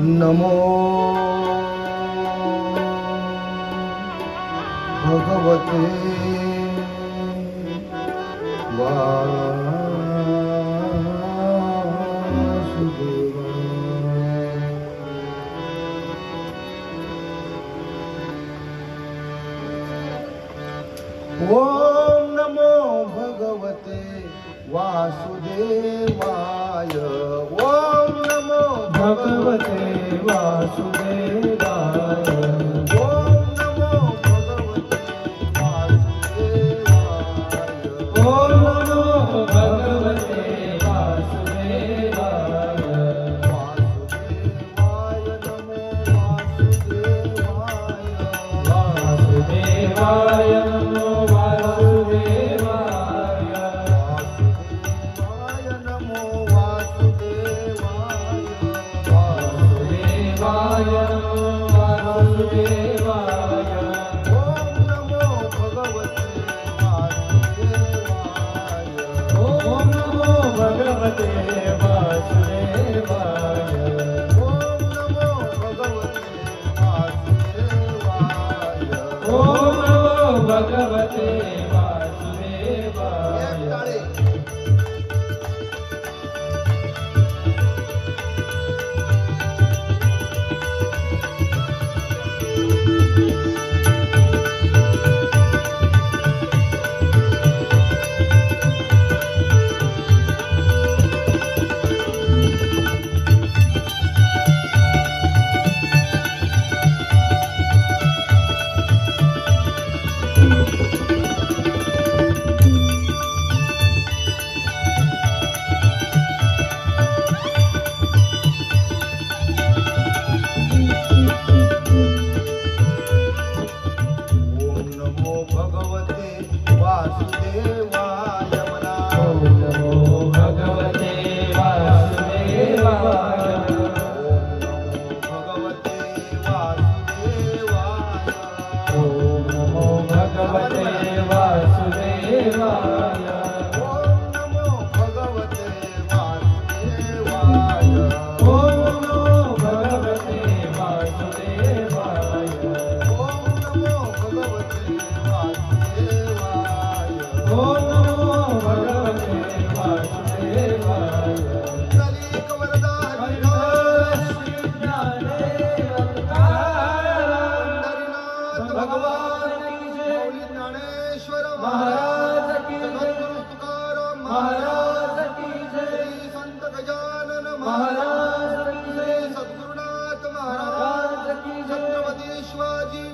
नमो भगवते वासुदेवाय। ओम नमो भगवते वासुदेवाय। ओम नमो भगवते वासुदेवाय। ओम नमो भगवते वासुदेवाय। ओम नमो भगवते वासुदेवाय। वासुदेवाय नमो वासुदेवाय। वासुदेवाय नमो वासुदेवाय। वासुदेवाय नमो वासुदेवाय। वासुदेवाय नमो वासुदेवाय। ओम नमो भगवते वासुदेवाय। ओम नमो भगवते वासुदेवाय। ओम नमो भगवते वासुदेवाय। ओम नमो भगवते वासुदेवाय।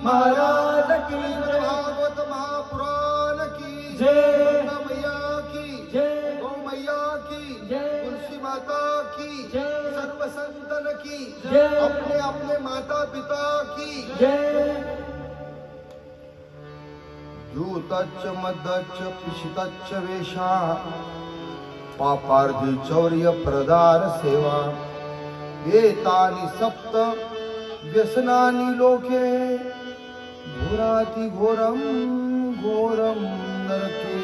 महाराज की भागवत महापुराण की जय। मैया की जय। गौ मैया की जय। तुलसी माता की जय। सर्व संतन की जय। अपने अपने माता पिता की जय। दूतच्च मदच्च पिशितच्च वेशा पापार्धी चौर्य प्रदार सेवा एतानि सप्त व्यसनानि लोके घोराति घोरम घोरम नरके।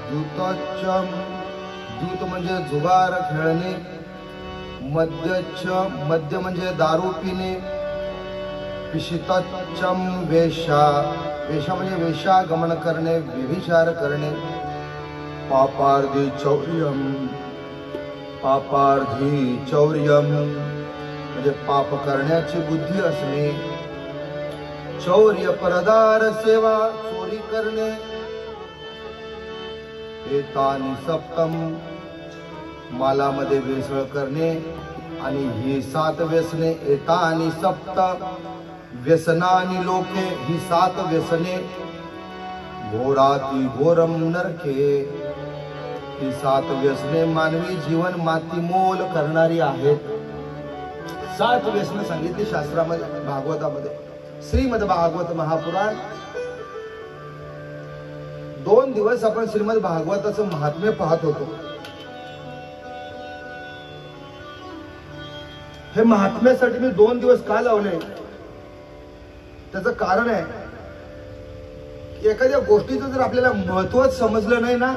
दूतच्च दूत म्हणजे जुगार खेळणे, मद्यच्च मद्य म्हणजे दारू पिणे, पिशितच्चम वेशा वेशा म्हणजे वेशागमन करणे, व्यभिचार करणे, पापार्धी चौर्यम पापार्धी चौर्यम म्हणजे पाप करण्याची बुद्धी असणे, चौर्य परदार सेवा चोरी करणे, एतानि सप्तम मालामध्ये भेसळ करणे आणि ही 7 व्यसने। एतानि सप्त व्यसनानि लोके ही 7 व्यसने घोराती घोरम नरके ही 7 व्यसने मानवी जीवन मातीमोल करणारी आहेत। 7 व्यसने सांगितली शास्त्रामध्ये भागवतामध्ये श्रीमद भागवत महापुराण। 2 दिवस आपण श्रीमद भागवताचं महात्म्य पाहत होतो। हे महात्म्यासाठी मी 2 दिवस का लावले त्याचं कारण आहे की एखाद्या गोष्टीचं जर आपल्याला महत्वच समजलं नाही ना,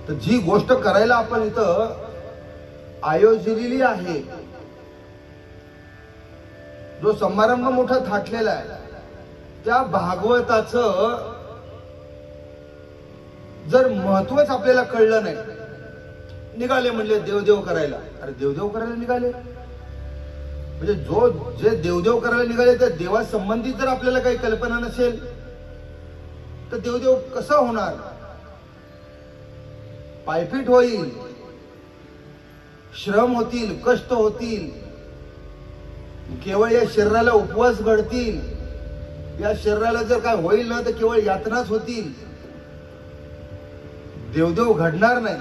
तर जी गोष्ट करायला आपण इथं आयोजलेली आहे, जो समारंभ मोठा थाटलेला आहे, त्या भागवताचं जर महत्वच आपल्याला कळलं नाही, निघाले म्हणले देवदेव करायला. अरे देवदेव करायला निघाले म्हणजे जे देवदेव करायला निघाले त्या देवासंबंधी जर आपल्याला काही कल्पना नसेल तर देवदेव कसा होणार? पायपीट होईल, श्रम होतील, कष्ट होतील, केवळ या शरीराला उपवास घडतील, या शरीराला जर काय होईल ना तर केवळ यातनाच होतील, देवदेव घडणार नाही.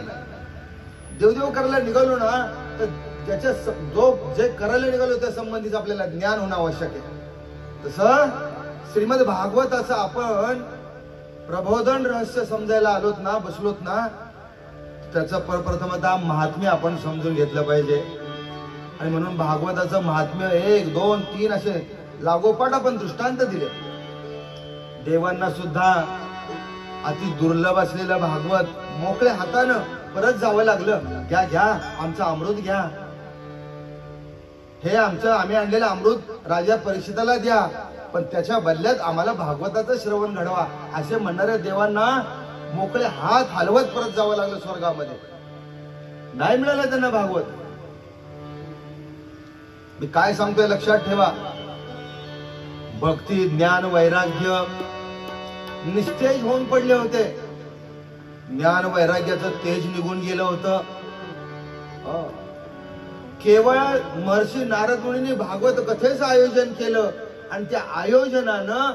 देवदेव करायला निघालो ना तर त्याच्या जे करायला निघालो त्या संबंधीच आपल्याला ज्ञान होणं आवश्यक आहे. तसं श्रीमद भागवताचं आपण प्रबोधन रहस्य समजायला आलोत ना, बसलोत ना, त्याचं प्रथमतः महात्म्य आपण समजून घेतलं पाहिजे. आणि म्हणून भागवताचं महात्म्य 1, 2, 3 असे लागोपाठ आपण दृष्टांत दिले. देवांना सुद्धा अति दुर्लभ असलेलं भागवत मोकळ्या हातानं परत जावं लागलं. घ्या घ्या, आमचं अमृत घ्या, हे आमचं आम्ही आणलेलं अमृत राजा परीक्षिताला द्या, पण त्याच्या बदल्यात आम्हाला भागवताचं श्रवण घडवा, असे म्हणणाऱ्या देवांना मोकळे हात हलवत परत जावं लागलं स्वर्गामध्ये. नाही मिळालं त्यांना भागवत. मी काय सांगतोय लक्षात ठेवा, भक्ती, ज्ञान, वैराग्य निस्तेज होऊन पडले होते. ज्ञान वैराग्याचं तेज निघून गेलं होतं. केवळ महर्षी नारद मुनींनी भागवत कथेचं आयोजन केलं आणि त्या आयोजनानं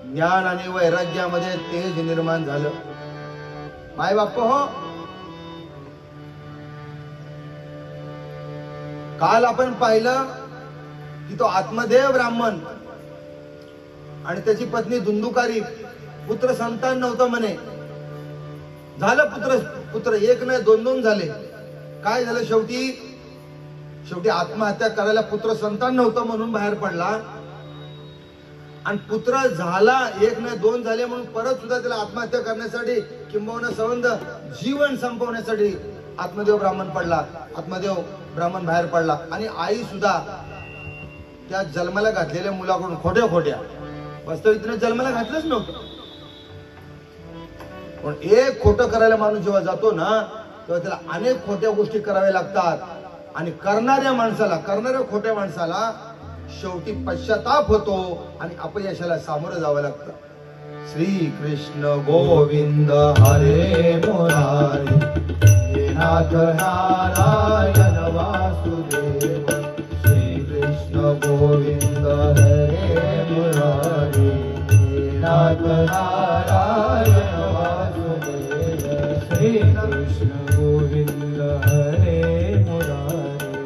ज्ञान आणि वैराग्यामध्ये तेज निर्माण झालं. माय बाप हो, काल आपण पाहिलं की तो आत्मदेव ब्राह्मण आणि त्याची पत्नी धुंदुकारी, पुत्र संतान नव्हतं म्हणे. झालं पुत्र एक नाही 2 झाले. काय झालं? शेवटी आत्महत्या करायला पुत्र संतान नव्हतं म्हणून बाहेर पडला. आणि पुत्र झाला, 1 नाही 2 झाले म्हणून परत सुद्धा त्याला आत्महत्या करण्यासाठी किंबहुना संबंध जीवन संपवण्यासाठी आत्मदेव ब्राह्मण बाहेर पडला. आणि आई सुद्धा त्या जन्माला घातलेल्या मुलाकडून खोट्या वास्तविक तिने जन्माला घातलंच नव्हतं, पण एक खोटं करायला माणूस जेव्हा जातो ना तेव्हा त्याला अनेक खोट्या गोष्टी कराव्या लागतात. आणि करणाऱ्या खोट्या माणसाला शेवटी पश्चाताप होतो आणि अपयशाला सामोरं जावं लागतं. श्री कृष्ण गोविंद हरे मुरारी, हे नाथ नारायण वासुदेव. श्री कृष्ण गोविंद हरे मुरारी, हे नाथ नारायण वासुदेव. श्री कृष्ण गोविंद हरे मुरारी,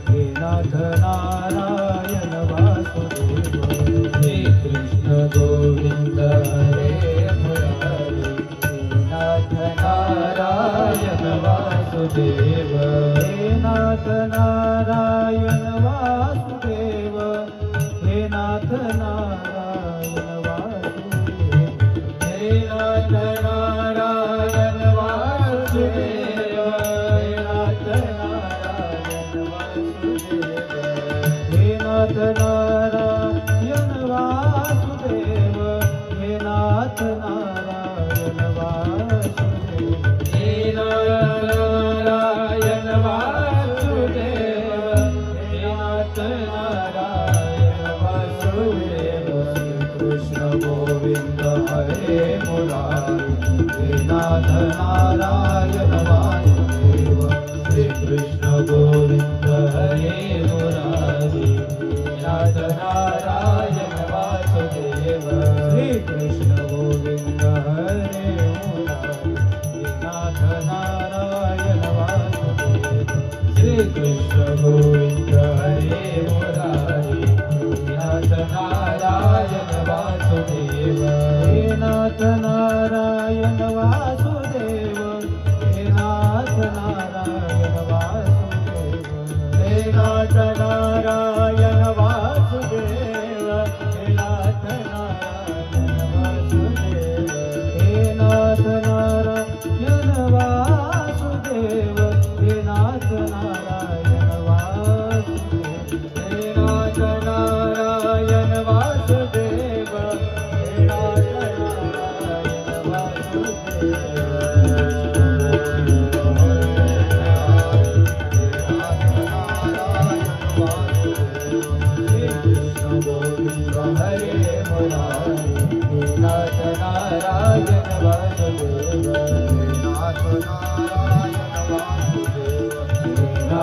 हे नाथ नारायण वासुदेव. श्री कृष्ण गोविंद हरे मुरारी, हे नाथ नारायण वासुदेव. हे नाथ नारायण वासुदेव, हे नाथ नारायण वासुदेव. हे नाथ नारायण वासुदेव, हे नाथ नारायण वासुदेव. हे नाथ नारायण वासुदेव, हे नाथ नारायण वासुदेव. हे नारायण वासुदेव, हे नाथ नारायण वासुदेव. श्री कृष्ण गोविंद हरे मुरारी, हे नाथ नारायण वासुदेव. श्री कृष्ण गोविंद हरे मुरारी, हे नाथ नारायण वासुदेव. श्री कृष्ण गोविंद हरे मुरारी, हे नाथ नारायण वासुदेव. श्री कृष्ण गोविंद हरे मुरारी, हे नाथ नारायण वासुदेव. हे नाथ नारायण वासुदेव, हे नाथ नारायण वासुदेव. हे नाथ नारायण वासुदेव,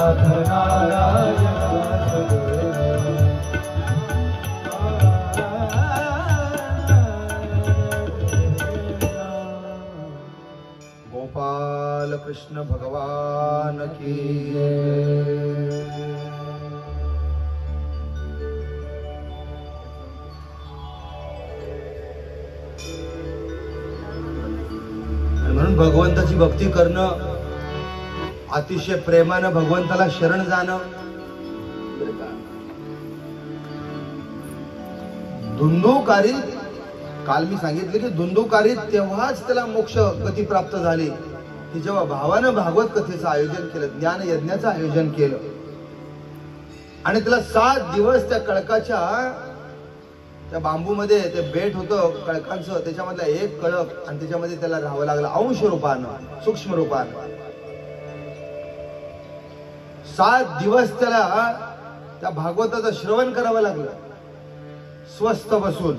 नाथ नारायण गोपाल कृष्ण भगवान की। म्हणून भगवंताची भक्ती करणं, अतिशय प्रेमानं भगवंताला शरण जाणं, धुंदुकारी, काल मी सांगितले की धुंदुकारी तेव्हाच त्याला मोक्ष गती प्राप्त झाली की जेव्हा भावानं भागवत कथेचं आयोजन केलं, ज्ञान यज्ञाचं आयोजन केलं आणि त्याला 7 दिवस त्या कळकाच्या त्या बांबूमध्ये ते बेट होतं कळकांचं, त्याच्यामधला एक कळक आणि त्याच्यामध्ये त्याला राहावं लागलं अंश रूपानं, सूक्ष्म रूपानं। 7 दिवस त्याला त्या भागवताचं श्रवण करावं लागलं स्वस्थ बसून।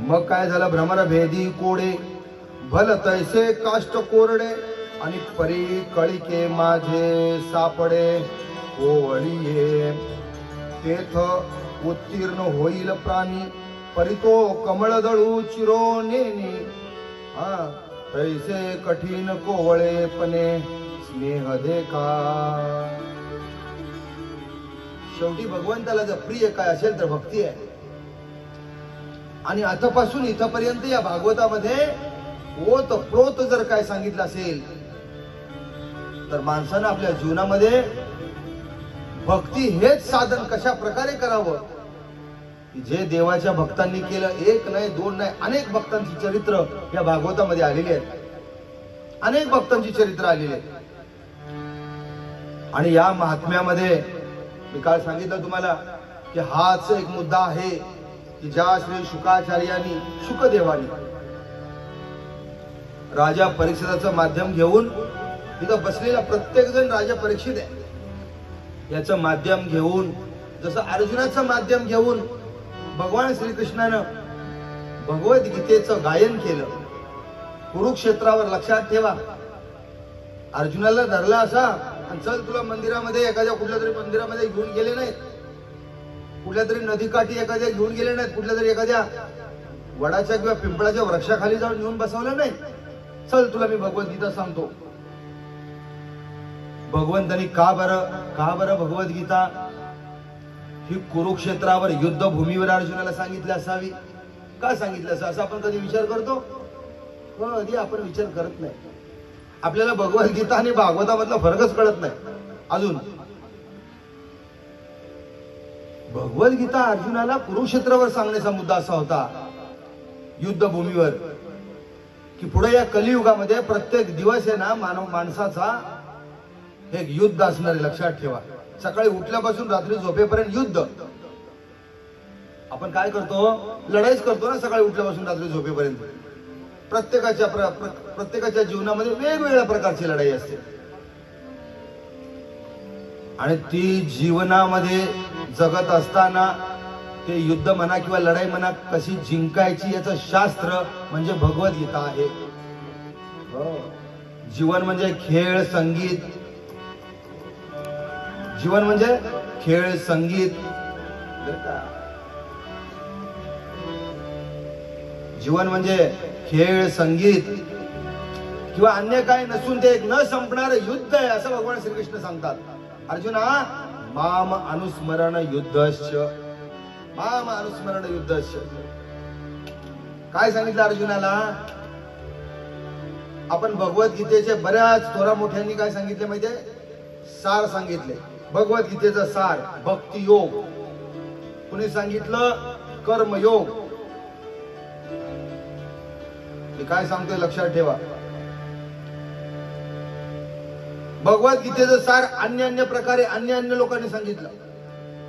मग काय झालं, भ्रमर भेदी कोडे भल तैसे काष्ट कोरडे आणि परी कळिके माझे सापडे ओवळीये तेथ उत्तीर्ण होईल प्राणी परितो कमळ दळू चिरो नेने तैसे कठीण कोवळेपणे स्नेह देखा। शेवटी भगवंताला जर प्रिय काय असेल तर भक्ती आहे आणि आतापासून इथपर्यंत या भागवतामध्ये ओत प्रोत जर काय सांगितलं असेल तर माणसानं आपल्या जीवनामध्ये भक्ती हेच साधन कशा प्रकारे करावं, जे देवाच्या भक्तांनी केलं। 1 नाही 2 नाही, अनेक भक्तांची चरित्र या भागवतामध्ये आलेली आहेत, अनेक भक्तांची चरित्र आलेली आहेत। आणि या महात्म्यामध्ये मी काल सांगितलं तुम्हाला की हाच एक मुद्दा आहे की ज्या श्री शुकाचार्यांनी शुकदेवानी राजा परीक्षिताचं माध्यम घेऊन, तिथं बसलेला प्रत्येक जण राजा परीक्षित आहे याचं माध्यम घेऊन, जसं अर्जुनाचं माध्यम घेऊन भगवान श्रीकृष्णानं भगवद्गीतेचं गायन केलं कुरुक्षेत्रावर। लक्षात ठेवा, अर्जुनाला धरला असा आणि चल तुला मंदिरामध्ये, एखाद्या कुठल्या तरी मंदिरामध्ये घेऊन गेले नाहीत, कुठल्या तरी नदीकाठी एखाद्या घेऊन गेले नाहीत, कुठल्या तरी एखाद्या वडाच्या किंवा पिंपळाच्या वृक्षाखाली जाऊन घेऊन बसवलं नाही, चल तुला मी भगवद्गीता सांगतो। भगवंतानी का बरं भगवद्गीता ही कुरुक्षेत्रावर युद्धभूमीवर अर्जुनाला सांगितलं असावी, का सांगितलं असं, असं आपण कधी विचार करतो? कधी आपण विचार करत नाही। आपल्याला भगवद्गीता आणि भागवतामधला फरकच कळत नाही अजून। भगवद्गीता अर्जुनाला कुरुक्षेत्रावर सांगण्याचा मुद्दा असा होता युद्धभूमीवर की पुढे या कलियुगामध्ये प्रत्येक दिवस आहे ना माणसाचा एक युद्ध असणार आहे। लक्षात ठेवा, सकाळी उठल्यापासून रात्री झोपेपर्यंत युद्ध। आपण काय करतो, लढाईच करतो ना सकाळी उठल्यापासून रात्री झोपेपर्यंत। प्रत्येकाच्या जीवनामध्ये वेगवेगळ्या प्रकारची लढाई असते आणि ती जीवनामध्ये जगत असताना ते युद्ध म्हणा किंवा लढाई म्हणा कशी जिंकायची याचं शास्त्र म्हणजे भगवद्गीता आहे। जीवन म्हणजे खेळ संगीत, जीवन म्हणजे खेळ संगीत, जीवन म्हणजे खेळ संगीत किंवा अन्य काय नसून ते एक न संपणारं युद्ध आहे असं भगवान श्रीकृष्ण सांगतात। अर्जुना माम अनुस्मरण युद्धश्च, माम अनुस्मरण युद्धश्च काय सांगितलं अर्जुनाला? आपण भगवद्गीतेचे बऱ्याच थोरा मोठ्यांनी काय सांगितले माहितीये? सार सांगितले। भगवद्गीतेचा सार भक्ती योग, कुणी सांगितलं कर्मयोग। मी काय सांगतोय लक्षात ठेवा, भगवद्गीतेचं सार अन्य प्रकारे अन्य लोकांनी सांगितलं,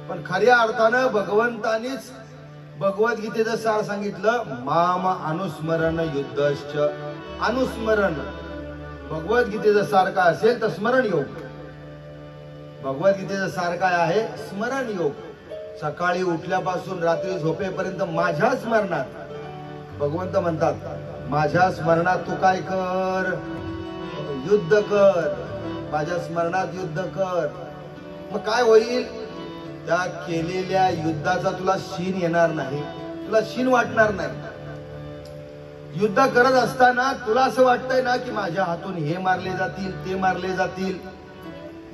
पण खऱ्या अर्थानं भगवंतानीच भगवद्गीतेचं सार सांगितलं माम अनुस्मरण युद्धश्च। अनुस्मरण भगवद्गीतेचं सार काय असेल तर स्मरण योग। भगवद्गीतेचं सार काय आहे? स्मरण योग। सकाळी उठल्यापासून रात्री झोपेपर्यंत माझ्या स्मरणात भगवंत म्हणतात माझ्या स्मरणात तू काय कर? युद्ध कर, माझ्या स्मरणात युद्ध कर। मग काय होईल? त्या केलेल्या युद्धाचा तुला शीन येणार नाही, तुला शीन वाटणार नाही. युद्ध करत असताना तुला असं वाटतंय ना की माझ्या हातून हे मारले जातील, ते मारले जातील,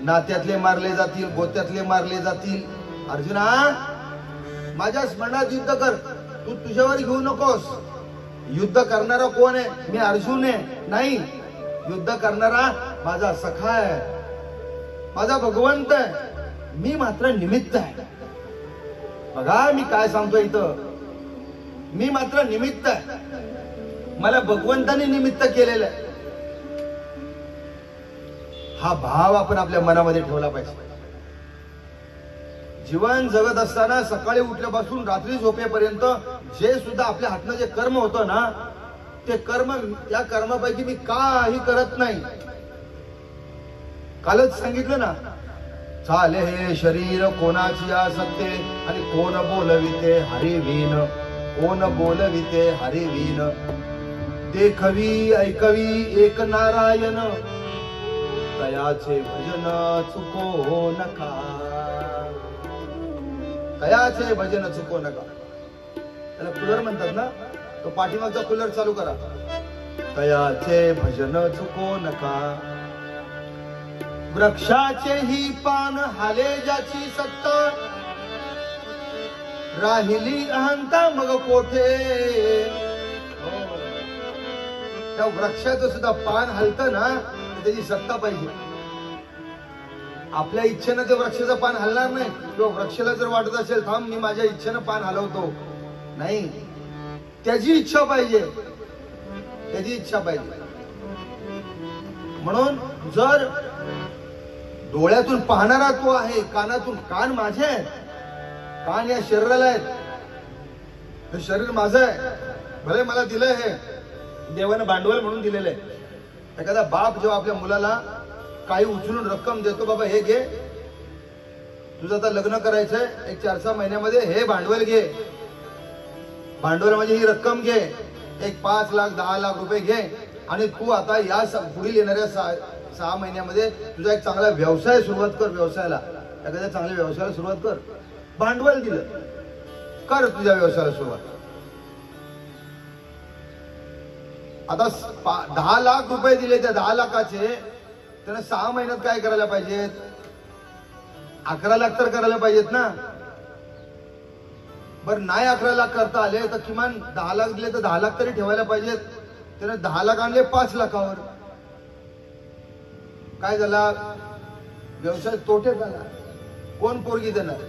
नात्यातले मारले जातील, गोत्यातले मारले जातील. अर्जुना, माझ्या स्मरणात युद्ध कर. तू तुझ्यावर घेऊ नकोस. युद्ध करणारा कोण आहे? मी अर्जुन आहे? नाही. युद्ध करणारा माझा सखा आहे, माझा भगवंत आहे. मी मात्र निमित्त आहे. बघा मी काय सांगतो इथं, मी मात्र निमित्त आहे. मला भगवंताने निमित्त केलेलं आहे. हा भाव आपण आपल्या मनामध्ये ठेवला पाहिजे. जीवन जगत असताना सकाळी उठल्यापासून रात्री झोपेपर्यंत जे सुद्धा आपल्या हातनं जे कर्म होतं ना, ते कर्म, या कर्मापैकी मी काही करत नाही. कालच सांगितलं ना, चाले हे शरीर कोणाची आसक्ते आणि कोण बोलविते हरिवीन, कोण बोलविते हरिवीन. देखवी ऐकवी एक नारायण, तयाचे भजन चुको नका, तयाचे भजन चुको नका. त्याला कूलर म्हणतात ना, तो पाठीमागचा कूलर चालू करा. तयाचे भजन चुको नका. वृक्षाचे ही पान हाले ज्याची सत्ता, राहिली अहंता मग कोठे. त्या वृक्षाचं सुद्धा पान हलतं ना, त्याची सत्ता पाहिजे. आपल्या इच्छेनं ते वृक्षाचं पान हलणार नाही. किंवा वृक्षाला जर वाटत असेल थांब मी माझ्या इच्छेनं पान हलवतो, नाही, त्याची इच्छा पाहिजे, त्याची इच्छा पाहिजे. म्हणून जर डोळ्यातून पाहणारा तो आहे, कानातून, कान माझे आहेत, कान या शरीराला आहेत, हे शरीर माझं आहे, भले मला दिलंय, हे देवानं भांडवल म्हणून दिलेलं आहे. एखादा बाप जेव्हा आपल्या मुलाला काही उचलून रक्कम देतो, बाबा हे घे, तुझं आता लग्न करायचंय, एक 4-6 महिन्यामध्ये हे भांडवल घे, भांडवल म्हणजे ही रक्कम घे, एक 5 लाख 10 लाख रुपये घे, आणि तू आता या पुढील येणाऱ्या 6 महिन्यामध्ये तुझा एक चांगला व्यवसाय सुरुवात कर. व्यवसायाला, एखाद्या चांगल्या व्यवसायाला सुरुवात कर. भांडवल दिलं, कर तुझ्या व्यवसायाला सुरुवात. आता 10 लाख रुपये दिले, त्या 10 लाखाचे त्याने 6 महिन्यात काय करायला पाहिजेत? 11 लाख तर करायला पाहिजेत ना. बरं नाही 11 लाख करता आले तर किमान 10 लाख दिले तर 10 लाख तरी ठेवायला पाहिजेत. त्याने 10 लाख आणले 5 लाखावर. काय झाला? व्यवसाय तोटे झाला. कोण पोरगी देणार?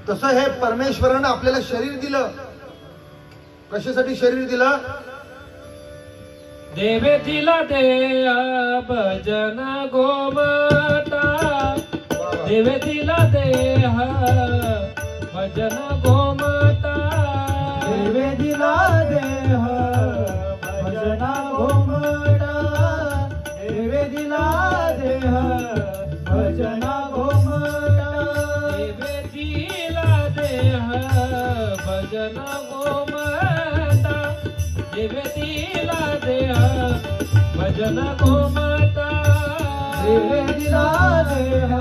तसं हे परमेश्वरानं आपल्याला शरीर दिलं. कशासाठी शरीर दिलं? देवे दिला देया भजन गोमाता, देवे दिला देह भजन गोमाता, देवे दिला देह भजन गोमाता, देवे दिला देह भजन गोमाता, देवे दिला देह भजन गोमाता, देवे दिला देह भजन गोमाता, देवे दिला देह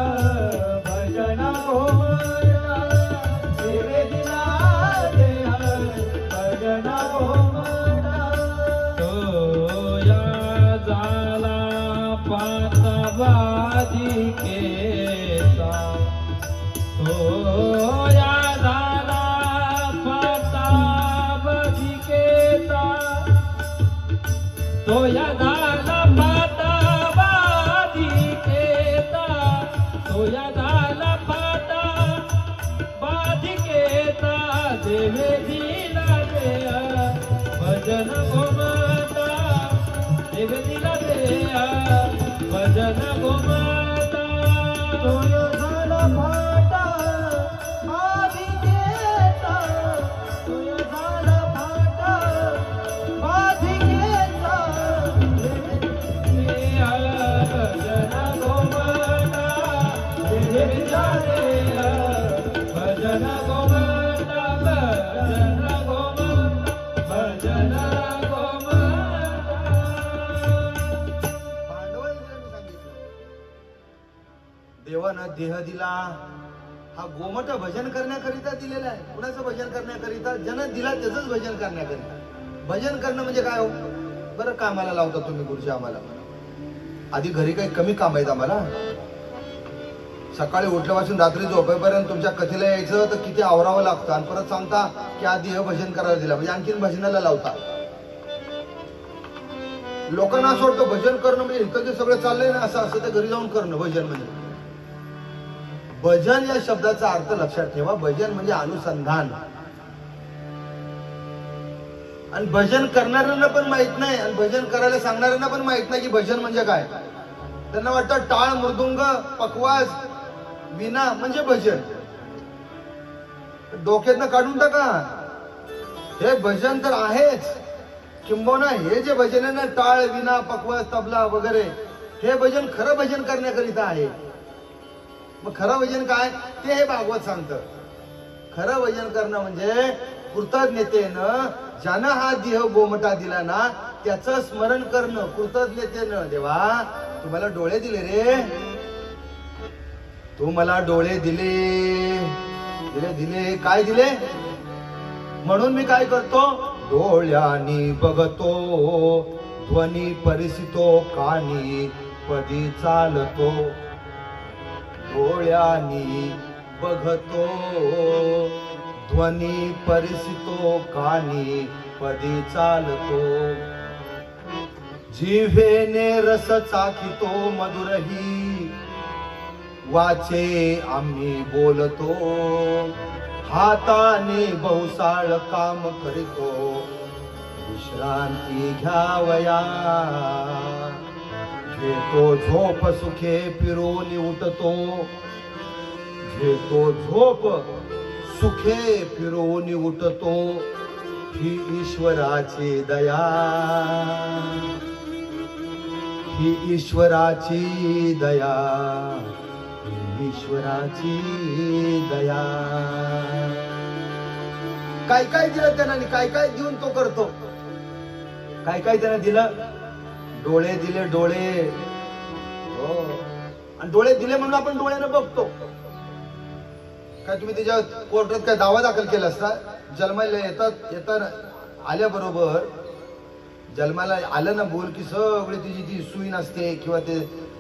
भजन गोमाता, देवे दिला देह भजन गोमाता. तो या झाला पाता बाजी केसा, तो या झाला पाता बाजी केसा, तो या झाला पाता बाजी केसा, तो या झाला पाता बाजी केसा. देवे दिला देया भजन गोमाता, देवे दिला देया भजन गोमाता. तोय झाला फाटा बाजी केसा, तोय झाला फाटा बाजी केसा, देया भजन गोमाता, देवे दिला देया भजन गोमाता, भजन गोमाता, भजन गोमाता. भांडवल दिलं मी सांगितलं. देवानं देह दिला, हा गोमट भजन करण्याकरिता दिलेला आहे. कुणाचं भजन करण्याकरिता? ज्यानं दिला त्याचंच भजन करण्याकरिता. भजन करणं म्हणजे काय हो? बरं कामाला लावता तुम्ही गुरुजी आम्हाला, आधी घरी काही कमी काम आहेत आम्हाला? सकाळी उठल्यापासून रात्री झोपेपर्यंत तुमच्या कथेला यायचं तर किती आवरावं लागतं, आणि परत सांगता की आधी हे भजन करायला दिला, म्हणजे आणखीन भजनाला लावता. लोकांना असं वाटतं भजन करणं म्हणजे इथं जे सगळं चाललंय ना असं असं ते घरी जाऊन करणं भजन म्हणजे. भजन या शब्दाचा अर्थ लक्षात ठेवा. भजन म्हणजे अनुसंधान. आणि भजन करणाऱ्यांना पण माहित नाही आणि भजन करायला सांगणाऱ्यांना पण माहित नाही की भजन म्हणजे काय. त्यांना वाटतं टाळ मृदुंग पखवाज विना म्हणजे भजन. डोक्यातनं काढून टाका, हे भजन तर आहेच. किंबहुना हे जे भजन आहे ना, टाळ विना पखवाज तबला वगैरे, हे भजन खरं भजन करण्याकरिता आहे. मग खरं भजन काय ते हे भागवत सांगतं. खरं भजन करणं म्हणजे कृतज्ञतेनं ज्यानं हा देह गोमटा दिला ना त्याचं स्मरण करणं कृतज्ञतेनं. देवा तुम्हाला डोळे दिले रे, तू मला डोळे दिले दिले दिले काय दिले, म्हणून मी काय करतो, डोळ्यानी बघतो, ध्वनी परिसितो, कानी पदी चालतो. डोळ्यानी बघतो, ध्वनी परिसितो, कानी पदी चालतो. जिव्हेने रस चाखितो मधुरही, वाचे आम्ही बोलतो. हाताने बहुसाळ काम करीतो, विश्रांती घ्यावया. घेतो झोप सुखे फिरून उठतो, घेतो झोप सुखे फिरून उठतो. ही ईश्वराची दया, ही ईश्वराची दया, ही ईश्वराची दया. काय काय दिलं त्यानं आणि काय काय देऊन तो करतो. काय काय त्यानं दिलं, डोळे दिले, डोळे. हो, आणि डोळे दिले म्हणून आपण डोळ्यानं बघतो. काय तुम्ही त्याच्या कोर्टात काय दावा दाखल केला असता? जन्माला येतात आल्याबरोबर जन्माला आलं ना बोल की सगळी तिची ती सुईन असते किंवा ते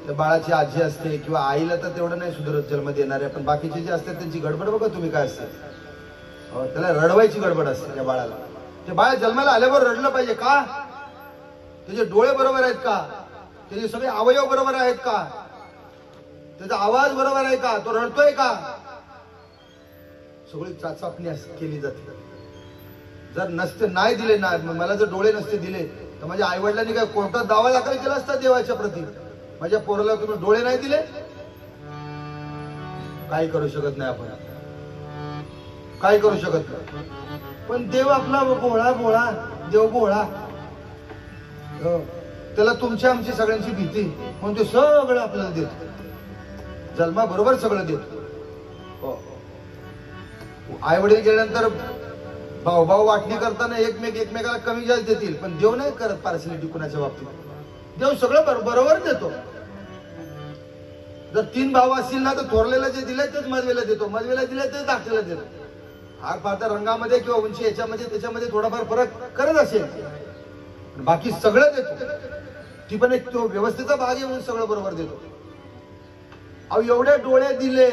बाळाची आजी असते किंवा आईला तर तेवढं नाही सुधरत जन्म देणारे, पण बाकीचे जे असतात त्यांची गडबड बघा तुम्ही काय असते. त्याला रडवायची गडबड असते त्या बाळाला. ते बाळ जन्माला आल्यावर रडलं पाहिजे का? त्याचे डोळे बरोबर आहेत का? त्याचे सगळे अवयव बरोबर आहेत का? त्याचा आवाज बरोबर आहे का? तो रडतोय का? सगळी चाचपणी केली जाते. जर नसते नाही दिले ना, मला जर डोळे नसते दिले तर माझ्या आई वडिलांनी काय कोर्टात दावा दाखल केला असता देवाच्या प्रती, माझ्या पोराला तुम्ही डोळे नाही दिले. काही करू शकत नाही आपण, काही करू शकत नाही. पण देव आपला भोळा भोळा, देव भोळा. त्याला तुमच्या आमची सगळ्यांची भीती म्हणून ते सगळं आपल्याला देतो, जन्मा बरोबर सगळं देतो. आई वडील गेल्यानंतर भाऊ वाटणी करताना एकमेकाला कमी जास्त देतील, पण देव नाही करत पार्सलिटी कुणाच्या बाबतीत. देव सगळं बरोबर देतो. जर 3 भाऊ असतील ना तर थोरलेला जे दिलंय तेच मधवेला देतो, मधवेला दिलंय तेच धाकटेला देतो. हार फारता रंगामध्ये किंवा उंची याच्यामध्ये त्याच्यामध्ये थोडाफार फरक करत असेल, बाकी सगळं देतो. ती पण एक तो व्यवस्थेचा भाग आहे म्हणून सगळं बरोबर देतो. अहो एवढे डोळे दिले,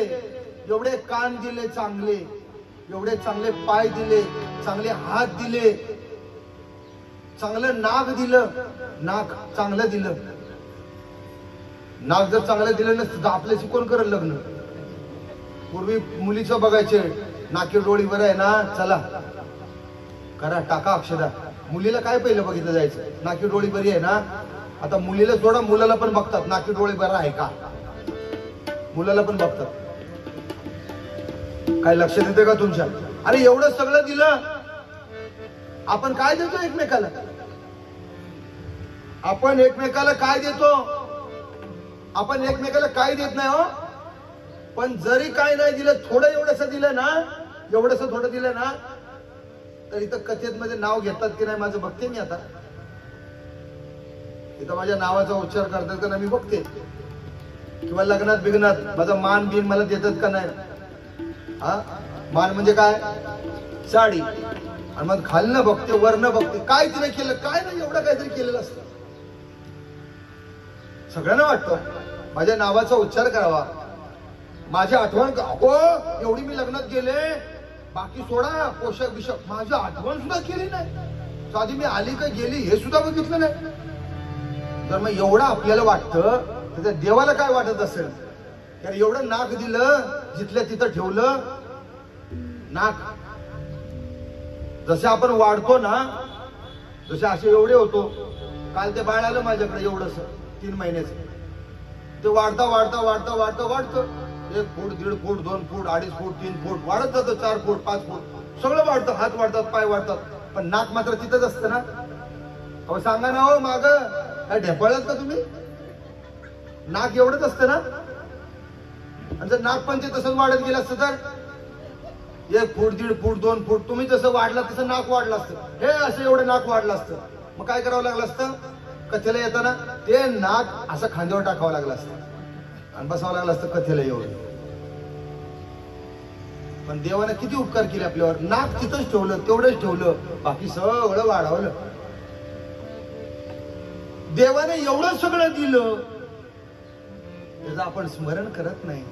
एवढे कान दिले चांगले, एवढे चांगले पाय दिले, चांगले हात दिले, चांगलं नाक दिलं, नाक चांगलं दिलं. नाक जर चांगलं दिलं नसतं तर आपल्याशी कोण करेल लग्न? पूर्वी मुलीचं बघायचे, नाकी डोळी बरं आहे ना, चला करा टाका अक्षदा. मुलीला काय पहिलं बघितलं जायचं? नाकी डोळी बरी आहे ना. आता मुलीला सोडा, मुलाला पण बघतात नाकी डोळी बरं आहे का, मुलाला पण बघतात. काय लक्ष देते का तुमच्या? अरे एवढं सगळं दिलं, आपण काय देतो एकमेकाला? आपण एकमेकाला काय देतो? आपण एकमेकाला काय देत नाही हो. पण जरी काय नाही दिलं, थोडं एवढंसं दिलं ना, एवढंसं थोडं दिलं ना, तर इथं कथेत मध्ये नाव घेतात की नाही माझं बघते मी. आता इथं माझ्या नावाचा उच्चार करतात का नाही मी बघते. किंवा लग्नात बिग्नात माझा मान बिन मला देतात का नाही? हा, मान म्हणजे काय? साडी. आणि मग खालनं बघते वरनं बघते, काय तिने केलं, काय नाही एवढं काहीतरी केलेलं असतं. सगळ्यांना वाटतं माझ्या नावाचा उच्चार करावा, माझी आठवण हो एवढी मी लग्नात गेले, बाकी सोडा पोषक बिषक, माझी आठवण सुद्धा केली नाही, साधी मी आली का गेली हे सुद्धा बघितलं नाही. तर मग एवढं आपल्याला वाटतं तर त्या देवाला काय वाटत असेल? कारण एवढं नाक दिलं, जिथल्या तिथं ठेवलं. नाक जसे आपण वाढतो ना, जसे असे एवढे होतो. काल ते बाळ आलं माझ्याकडे एवढंस 3 महिन्याचं. ते वाढता वाढता वाढता वाढता वाढतं, 1 फूट 1.5 फूट 2 फूट 2.5 फूट 3 फूट वाढत जातं, 4 फूट 5 फूट सगळं वाढतं. हात वाढतात, पाय वाढतात, पण नाक मात्र तिथंच असतं ना. अहो सांगा ना, हो माग काय ढेपाळत का तुम्ही? नाक एवढंच असतं ना. आणि जर नाक पण ते तसंच वाढत गेलं असतं तर 1 फूट 1.5 फूट 2 फूट तुम्ही जसं वाढला तसं नाक वाढलं असतं. हे असं एवढं नाक वाढलं असतं. मग काय करावं लागलं असतं? कथेला येताना ते नाक असं खांद्यावर टाकावं लागलं असतं आणि बसावं लागलं असतं कथेला एवढं. पण देवानं किती उपकार केले आपल्यावर. नाक तिथंच ठेवलं, तेवढंच ठेवलं, बाकी सगळं वाढवलं. देवाने एवढं सगळं दिलं, त्याचं आपण स्मरण करत नाही,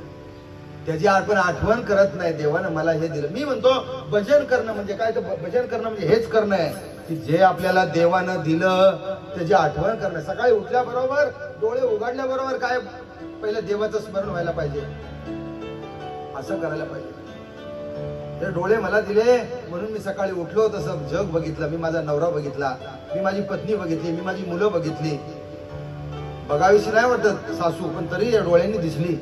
त्याची आपण आठवण करत नाही. देवानं मला हे दिलं. मी म्हणतो भजन करणं म्हणजे काय? तर भजन करणं म्हणजे हेच करणं आहे की जे आपल्याला देवानं दिलं त्याची आठवण करणं. सकाळी उठल्याबरोबर, डोळे उघडल्याबरोबर काय पहिलं देवाचं स्मरण व्हायला पाहिजे, असं करायला पाहिजे. ते डोळे मला दिले म्हणून मी सकाळी उठलो, तसं जग बघितलं, मी माझा नवरा बघितला, मी माझी पत्नी बघितली, मी माझी मुलं बघितली. बघावीशी नाही वाटत सासू, पण तरी या डोळ्यांनी दिसली.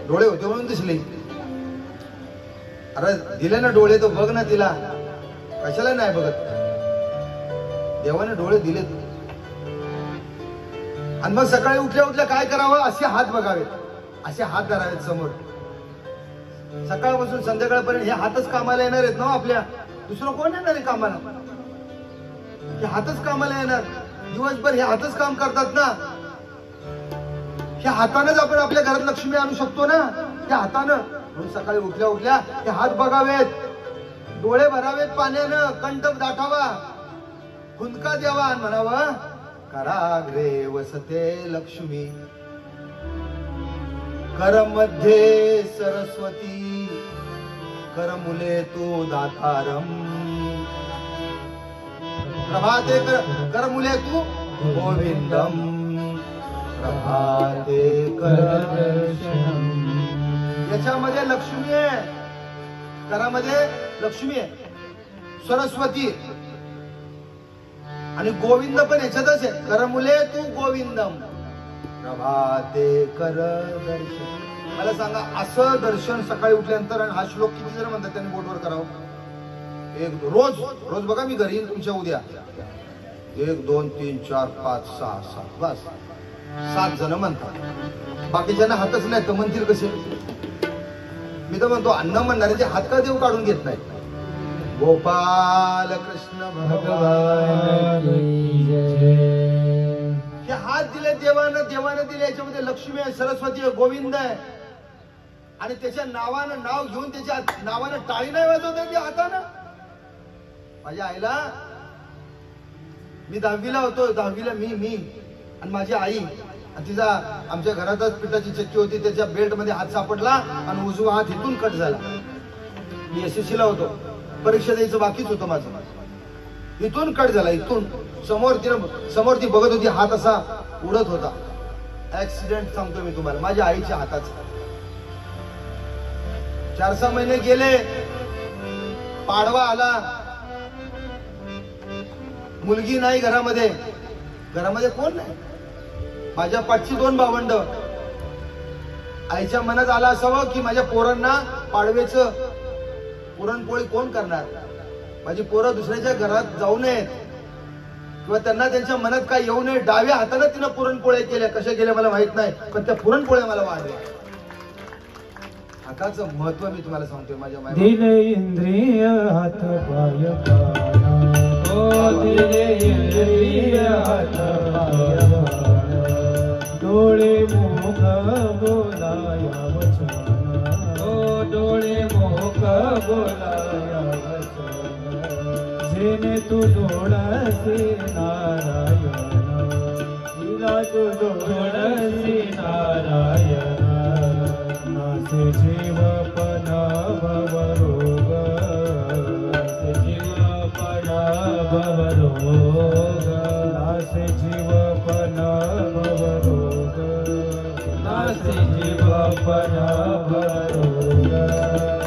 डोळे होते म्हणून दिसली. अरे दिले ना डोळे तर बघ ना तिला, कशाला नाही बघत? देवाने डोळे दिलेत. आणि मग सकाळी उठल्या उठल्या काय करावं? असे हात बघावेत, असे हात धरावेत समोर. सकाळपासून संध्याकाळपर्यंत हे हातच कामाला येणार आहेत ना आपल्या. दुसरं कोण येणार आहे कामाला? हे हातच कामाला येणार. दिवसभर हे हातच काम करतात ना. ह्या हातानंच आपण आपल्या घरात लक्ष्मी आणू शकतो ना, त्या हातानं. म्हणून सकाळी उठल्या उठल्या हे हात बघावेत, डोळे भरावेत पाण्यानं, कंठ दाटावा, हुंदका द्यावा आणि म्हणावं कराग्रे वसते लक्ष्मी, करमध्ये सरस्वती, करमुले तू दातारम, प्रभाते करमुले तू गोविंदम, प्रभाते कर दर्शनम. याच्यामध्ये लक्ष्मी आहे, करामध्ये लक्ष्मी आहे, सरस्वती आणि गोविंद पण याच्यातच आहे. करमुले तू गोविंदम, प्रभाते कर दर्शन. मला सांगा असं दर्शन सकाळी उठल्यानंतर. आणि हा श्लोक किती जण म्हणतात त्यांनी बोर्डवर करावं? रोज रोज बघा, मी घरी येईन तुमच्या उद्या. 1 2 3 4 5 6 7 बस 7 जण म्हणतात. बाकीच्यांना हातच नाही तर म्हणतील कसे? मी तर म्हणतो अन्न म्हणणाऱ्याचे हात का देव काढून घेत नाही? गोपाल कृष्ण भगवान हे हात दिले देवानं, देवानं दिले. याच्यामध्ये लक्ष्मी आहे, सरस्वती आहे, गोविंद आहे. आणि त्याच्या नावानं नाव घेऊन त्याच्या नावानं टाळी नाही वाजवत आहे हातानं. माझ्या आईला, मी 10वीला होतो, 10वीला मी आणि माझी आई, आणि तिचा आमच्या घरातच पिठाची चक्की होती, त्याच्या बेल्ट मध्ये हात सापडला आणि उजवा हात इथून कट झाला. मी SSC ला होतो, परीक्षा द्यायचं बाकीच होतं माझं. इथून कट झाला, इथून समोर ती बघत होती, हात असा उडत होता. ऍक्सिडेंट सांगतो मी तुम्हाला माझ्या आईच्या हाताचा. 4-6 महिने गेले, पाडवा आला, मुलगी नाही घरामध्ये. घरामध्ये कोण नाही. माझ्या पाठची 2 भावंड. आईच्या मनात आलं असावं की माझ्या पोरांना पाडव्याचं पुरणपोळी कोण करणार. माझी पोरं दुसऱ्याच्या घरात जाऊ नयेत किंवा त्यांना त्यांच्या मनात काय येऊ नये. डाव्या हाताने तिनं पुरणपोळ्या केल्या. कशा केल्या मला माहित नाही, पण त्या पुरणपोळ्या मला वाढल्या. हाताचं महत्व मी तुम्हाला सांगतोय. माझ्या दिले इंद्रिय हात पाय पाळणा, दिले इंद्रिय हात पाय पाळणा, डोळे मुख बोलाया वचन ओ डोळे मोक बोलाया वचन जेने तू जोडसी नारायण तिला तू जोडसी नारायण नासे जीवपण भवरोग नासे जीवपण भवरोग नासे जीवपण भवरोग नासे जीवपण भवरोग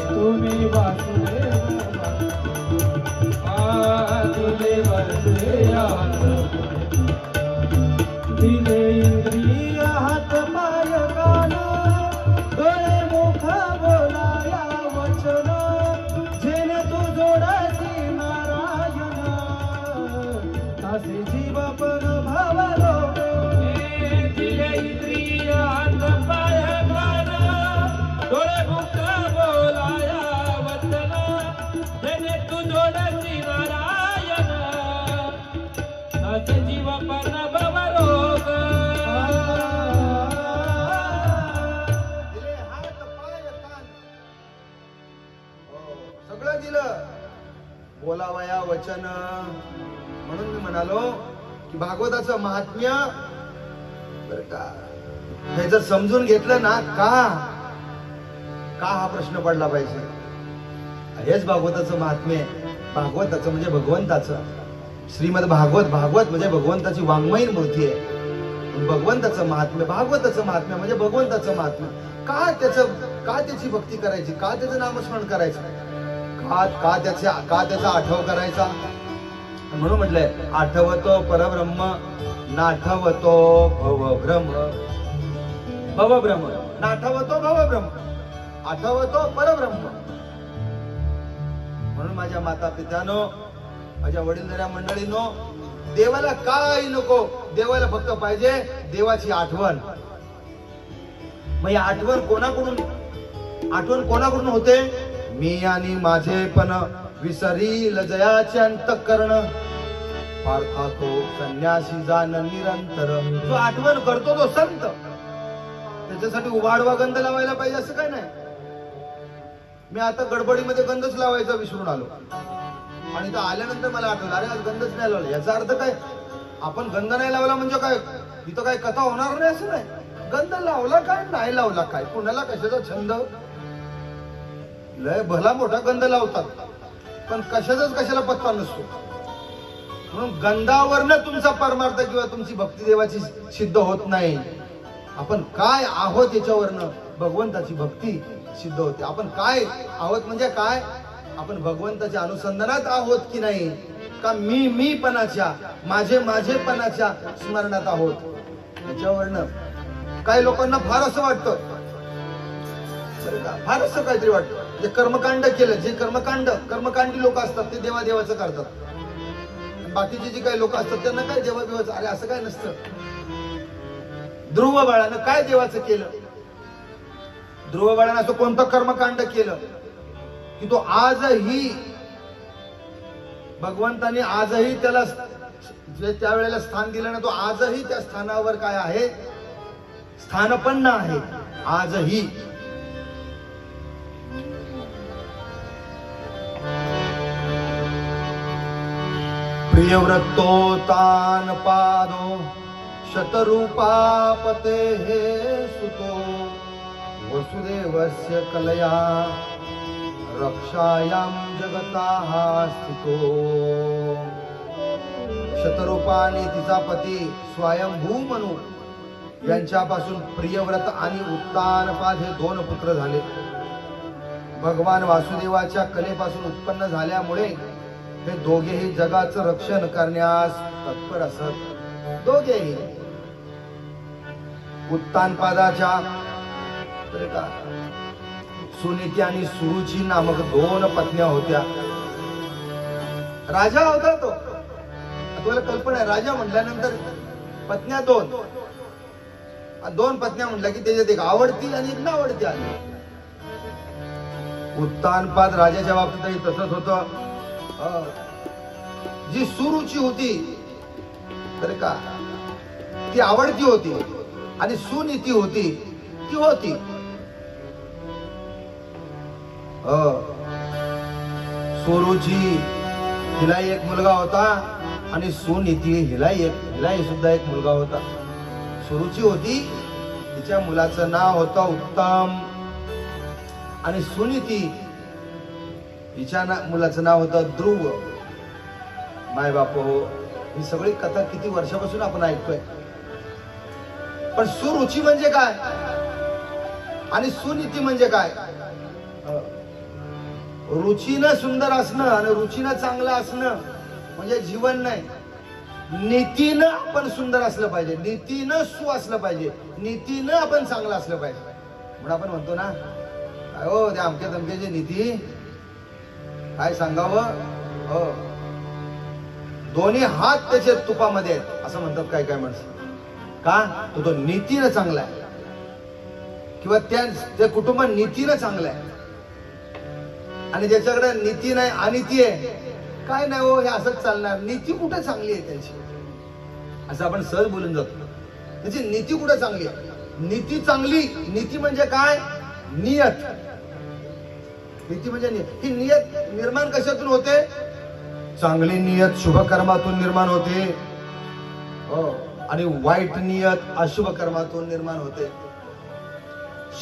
तुम्ही वासुदेव तुले वासुदेव दिले इंद्रिय हात पाय कान डोळे मुख बोलाया वचन जेने तू जोडसी नारायण तासे जीवपण भवरोग दिले इंद्रिय हात पाय कान डोळे मुख बोलाया वचन जेने तू जोडसी नारायण नासे जीवपण भवरोग दिले हात पाय कान सगळं दिलं बोलावया वचन. म्हणून मी म्हणालो की भागवताचं महात्म्य बरं का हे जर समजून घेतलं ना का हा प्रश्न पडला पाहिजे. हेच भागवताचं महात्म्य आहे. भागवताचं म्हणजे भगवंताचं. श्रीमद भागवत म्हणजे भगवंताची वाङ्मयीन मूर्ती आहे. भगवंताचं महात्म्य भागवताचं महात्म्य म्हणजे भगवंताचं महात्म्य. का त्याची भक्ती करायची, का त्याचं नामस्मरण करायचं, का त्याचा आठव करायचा. म्हणून म्हटलंय आठवतो परब्रह्म नाठवतो भवभ्रम. नाठवतो भवभ्रम, आठवतो परब्रह्म. म्हणून माझ्या माता पित्यानो, माझ्या वडीलधाऱ्या मंडळींनो, देवाला काही नको, देवाला फक्त पाहिजे देवाची आठवण. मग ही आठवण कोणाकडून होते. मी आणि माझे पण विसरील जयाचे अंतःकरण पार्थातो संन्यासी जाण निरंतर. जो आठवण करतो तो संत. त्याच्यासाठी उभाडवा गंध लावायला पाहिजे असं काय नाही. मी आता गडबडीमध्ये गंधच लावायचा विसरून आलो आणि तर आल्यानंतर मला आठवलं अरे आज गंधच नाही लावला. याचा अर्थ काय, आपण गंध नाही लावला म्हणजे काय इथं काय कथा होणार नाही असं नाही. गंध लावला काय नाही लावला काय, कुणाला कशाचा छंद, लय भला मोठा गंध लावतात पण कशाला पत्ता नसतो. म्हणून गंधावरनं तुमचा परमार्थ किंवा तुमची भक्ती देवाची सिद्ध होत नाही. आपण काय आहोत याच्यावरनं भगवंताची भक्ती सिद्ध होते. आपण काय आहोत म्हणजे काय, आपण भगवंताच्या अनुसंधानात आहोत की नाही, का मीपणाच्या माझेपणाच्या स्मरणात आहोत याच्यावरनं. काही लोकांना फार असं वाटतं, फार असं काहीतरी वाटतं जे कर्मकांड केलं, जे कर्मकांडी लोक असतात ते देवाचं करतात. बाकीचे जे काही लोक असतात त्यांना काय देवाचं, अरे असं काय नसतं. ध्रुव बाळानं काय देवाचं केलं. ध्रुव बाळानं असं कोणतं कर्मकांड केलं की तो आजही भगवंताने आजही त्याला जे त्यावेळेला स्थान दिलं ना, तो आजही त्या स्थानावर काय आहे, स्थानपन्न आहे आजही. प्रियव्रतो तान पादो शतरूपापते हे सुतो वसुदेवस्य कलया रक्षायां जगताः स्थितो. शतरूपाने तिचा पती स्वयंभू मनू यांच्यापासून प्रियव्रत आणि उत्तानपाद हे दोन पुत्र झाले. भगवान वासुदेवाच्या कलेपासून उत्पन्न झाल्यामुळे हे दोघेही जगाचं रक्षण करण्यास तत्पर असत. दोघेही उत्तानपादाच्या सुनीती आणि सुरुची नामक दोन पत्न्या होत्या. राजा होता तो, तुम्हाला कल्पना आहे. राजा म्हटल्यानंतर पत्न्या दोन पत्न्या म्हटल्या की त्याच्यात एक आवडती आणि एक नावडती आली. उत्तानपाद राजाच्या बाबतीतही तसंच होतं. जी सुरुची होती तर का ती आवडती होती आणि सुनीती होती ती होती. सुरुची हिला एक मुलगा होता आणि सुनीती हिलाही सुद्धा एक मुलगा होता. सुरुची होती, तिच्या मुलाचं नाव होतं उत्तम, आणि सुनीती हिच्या मुलाचं नाव होतं ध्रुव. माय बाप हो, ही सगळी कथा किती वर्षापासून आपण ऐकतोय. पण सुरुची म्हणजे काय आणि सुनीती म्हणजे काय? रुचीनं सुंदर असणं आणि रुचीनं चांगलं असणं म्हणजे जीवन नाही. नीतीनं आपण सुंदर असलं पाहिजे, नीतीनं सु असलं पाहिजे, नीतीनं आपण चांगलं असलं पाहिजे. म्हणून आपण म्हणतो ना, काय हो त्या अमक्या तमक्याची नीती काय सांगावं. हो, दोन्ही हात त्याचे तुपामध्ये आहेत असं म्हणतात काय काय माणसं. का? तो नीतीनं चांगला आहे, किंवा त्या कुटुंब नीतीनं चांगलं आहे. आणि ज्याच्याकडे नीती नाही, अनिती आहे, काय नाही हो, हे असंच चालणार. नीती कुठे चांगली आहे त्याची, असं आपण सहज बोलून जातो. त्याची नीती कुठे चांगली आहे? नीती चांगली, नीती म्हणजे काय? नियत. नीती म्हणजे नियत. ही नियत निर्माण कशातून होते? चांगली नियत शुभ कर्मातून निर्माण होते. हो, आणि वाईट नियत अशुभ कर्मातून निर्माण होते.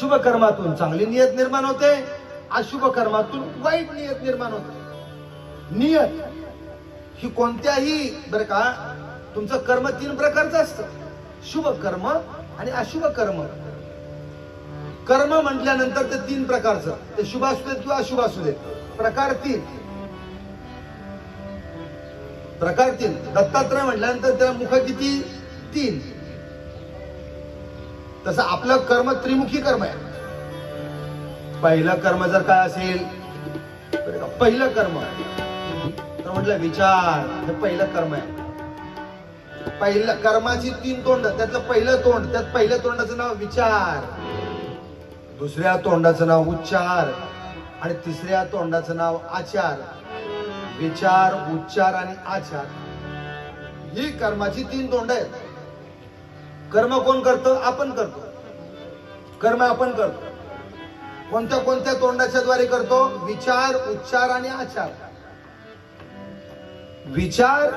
शुभ कर्मातून चांगली नियत निर्माण होते, अशुभ कर्मातून वाईट नियत निर्माण होते. नियत ही कोणत्याही, बरं का, तुमचं कर्म 3 प्रकारचं असतं, शुभ कर्म आणि अशुभ कर्म. कर्म म्हटल्यानंतर ते 3 प्रकारचं, ते शुभ असू देत किंवा अशुभ असू देत. प्रकार 3. प्रकार 3. दत्तात्रय म्हटल्यानंतर त्याला मुख किती? 3. तसं आपलं कर्म त्रिमुखी कर्म आहे. पहिलं कर्म जर काय असेल, पहिलं कर्म तर म्हटलं विचार, हे पहिलं कर्म आहे. पहिलं कर्माची 3 तोंड, त्यातलं पहिलं तोंड, त्यात पहिल्या तोंडाचं नाव विचार, दुसऱ्या तोंडाचं नाव उच्चार, आणि तिसऱ्या तोंडाचं नाव आचार. विचार, उच्चार आणि आचार ही कर्माची 3 तोंड आहेत. कर्म कोण करतं? आपण करतो. कर्म आपण करतो. कोणत्या कोणत्या तोंडाच्या द्वारे करतो? विचार, उच्चार आणि आचार. विचार,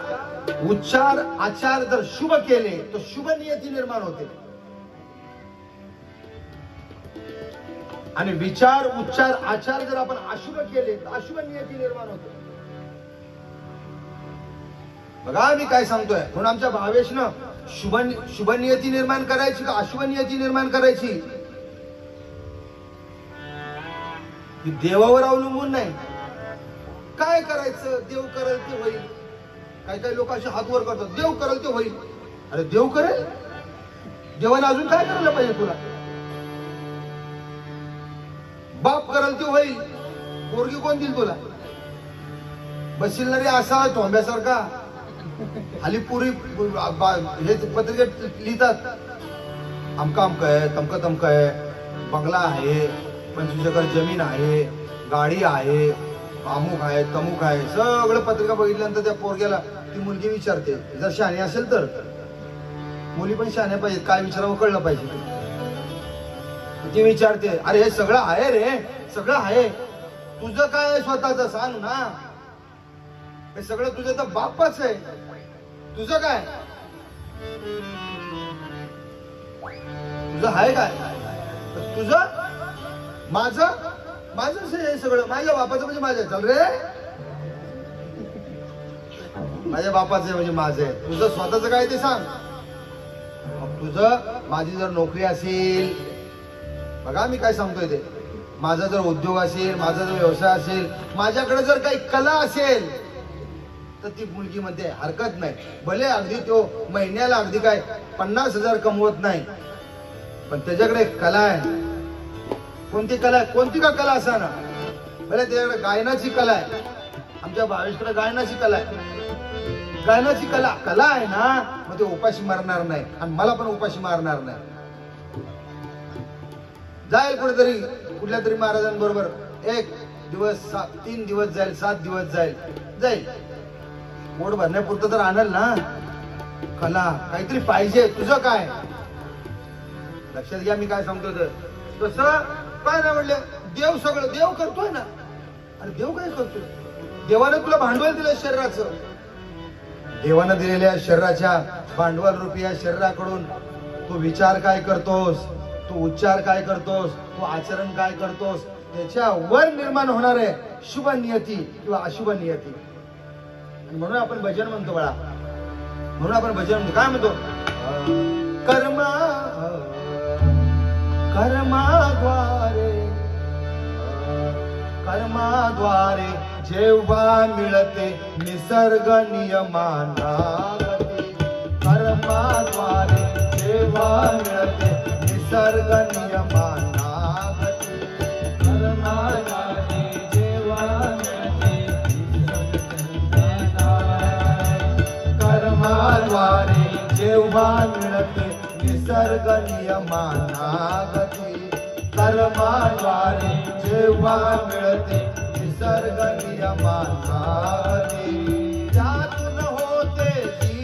उच्चार, आचार जर शुभ केले तर शुभ नियती निर्माण होते, आणि विचार, उच्चार, आचार जर आपण अशुभ केले तर अशुभ नियती निर्माण होते. बघा मी काय सांगतोय. म्हणून आमच्या भावेशनं शुभ नियती निर्माण करायची का अशुभ नियती निर्माण करायची, ही देवावर अवलंबून नाही. काय करायचं? देव करेल ते होईल. काही काही लोक असे हात वर करतात, देव करेल ते होईल. अरे देव करेल? देवाने अजून काय करायला पाहिजे तुला? बाप करेल ते होईल. पोरगी कोण देईल तुला? बसील ना रे असा टोंब्यासारखा. हल्ली पुरी हे पत्रिकेत लिहितात, अमका अमका आहे, तमका तमका आहे, बंगला आहे, 25 एकर जमीन आहे, गाडी आहे, अमुक आहे, तमुक आहे. सगळं पत्रिका बघितल्यानंतर त्या पोरग्याला ती मुलगी विचारते, जर शहाणी असेल तर. मुली पण शहाण्या पाहिजे, काय विचारावं कळलं पाहिजे. ती विचारते, अरे हे सगळं आहे रे, सगळं आहे, तुझं काय स्वतःच सांग ना. हे सगळं तुझं तर बापच आहे, तुझं काय? तुझं आहे काय? तुझं माझं माझं हे सगळं माझ्या बापाचं म्हणजे माझं. चल रे, माझ्या बापाचं म्हणजे माझं आहे. तुझं स्वतःच काय ते सांग. तुझं, माझी जर नोकरी असेल, बघा मी काय सांगतोय ते, माझा जर उद्योग असेल, माझा जर व्यवसाय असेल, माझ्याकडे जर काही कला असेल तर ती मुलगी मध्ये हरकत नाही. भले अगदी तो महिन्याला अगदी काय 50,000 कमवत नाही, पण त्याच्याकडे कला आहे. कोणती कला आहे? कोणती का कला असा ना, भले त्याच्याकडे गायनाची कला आहे. आमच्या भावेशकडे गायनाची कला आहे. गायनाची कला आहे ना, मग ते उपाशी मारणार नाही, आणि मला पण उपाशी मारणार नाही. जाईल कुठेतरी, कुठल्या तरी महाराजांबरोबर 1 दिवस, 3 दिवस जाईल, 7 दिवस जाईल. पोट भरण्यापुरतं तर आणल ना. कला काहीतरी पाहिजे. तुझं काय? लक्षात घ्या मी काय सांगतो तसं काय नाही म्हणले, देव सगळं देव करतोय ना. अरे देव काय करतोय? देवानं तुला भांडवल दिलं शरीराचं. देवानं दिलेल्या शरीराच्या भांडवल रूपी या शरीराकडून तू विचार काय करतोस, तू उच्चार काय करतोस, तू आचरण काय करतोस, त्याच्यावर निर्माण होणार आहे शुभ नियती किंवा अशुभ नियती. आणि म्हणून आपण भजन म्हणतो बाळा, म्हणून आपण भजन म्हणतो. काय म्हणतो? कर्मा कर्माद्वारे कर्माद्वारे जेव्हा मिळते निसर्ग नियमांना गती. कर्माद्वारे जेव्हा मिळते निसर्ग नियमांना गती. कर्माद्वारे जेव्हा मिळते कर्माद्वारे जेव्हा मिळते निसर्ग नियमांना गती. कर्माद्वारे जेव्हा मिळते निसर्ग नियमांना गती. त्यातून होते जी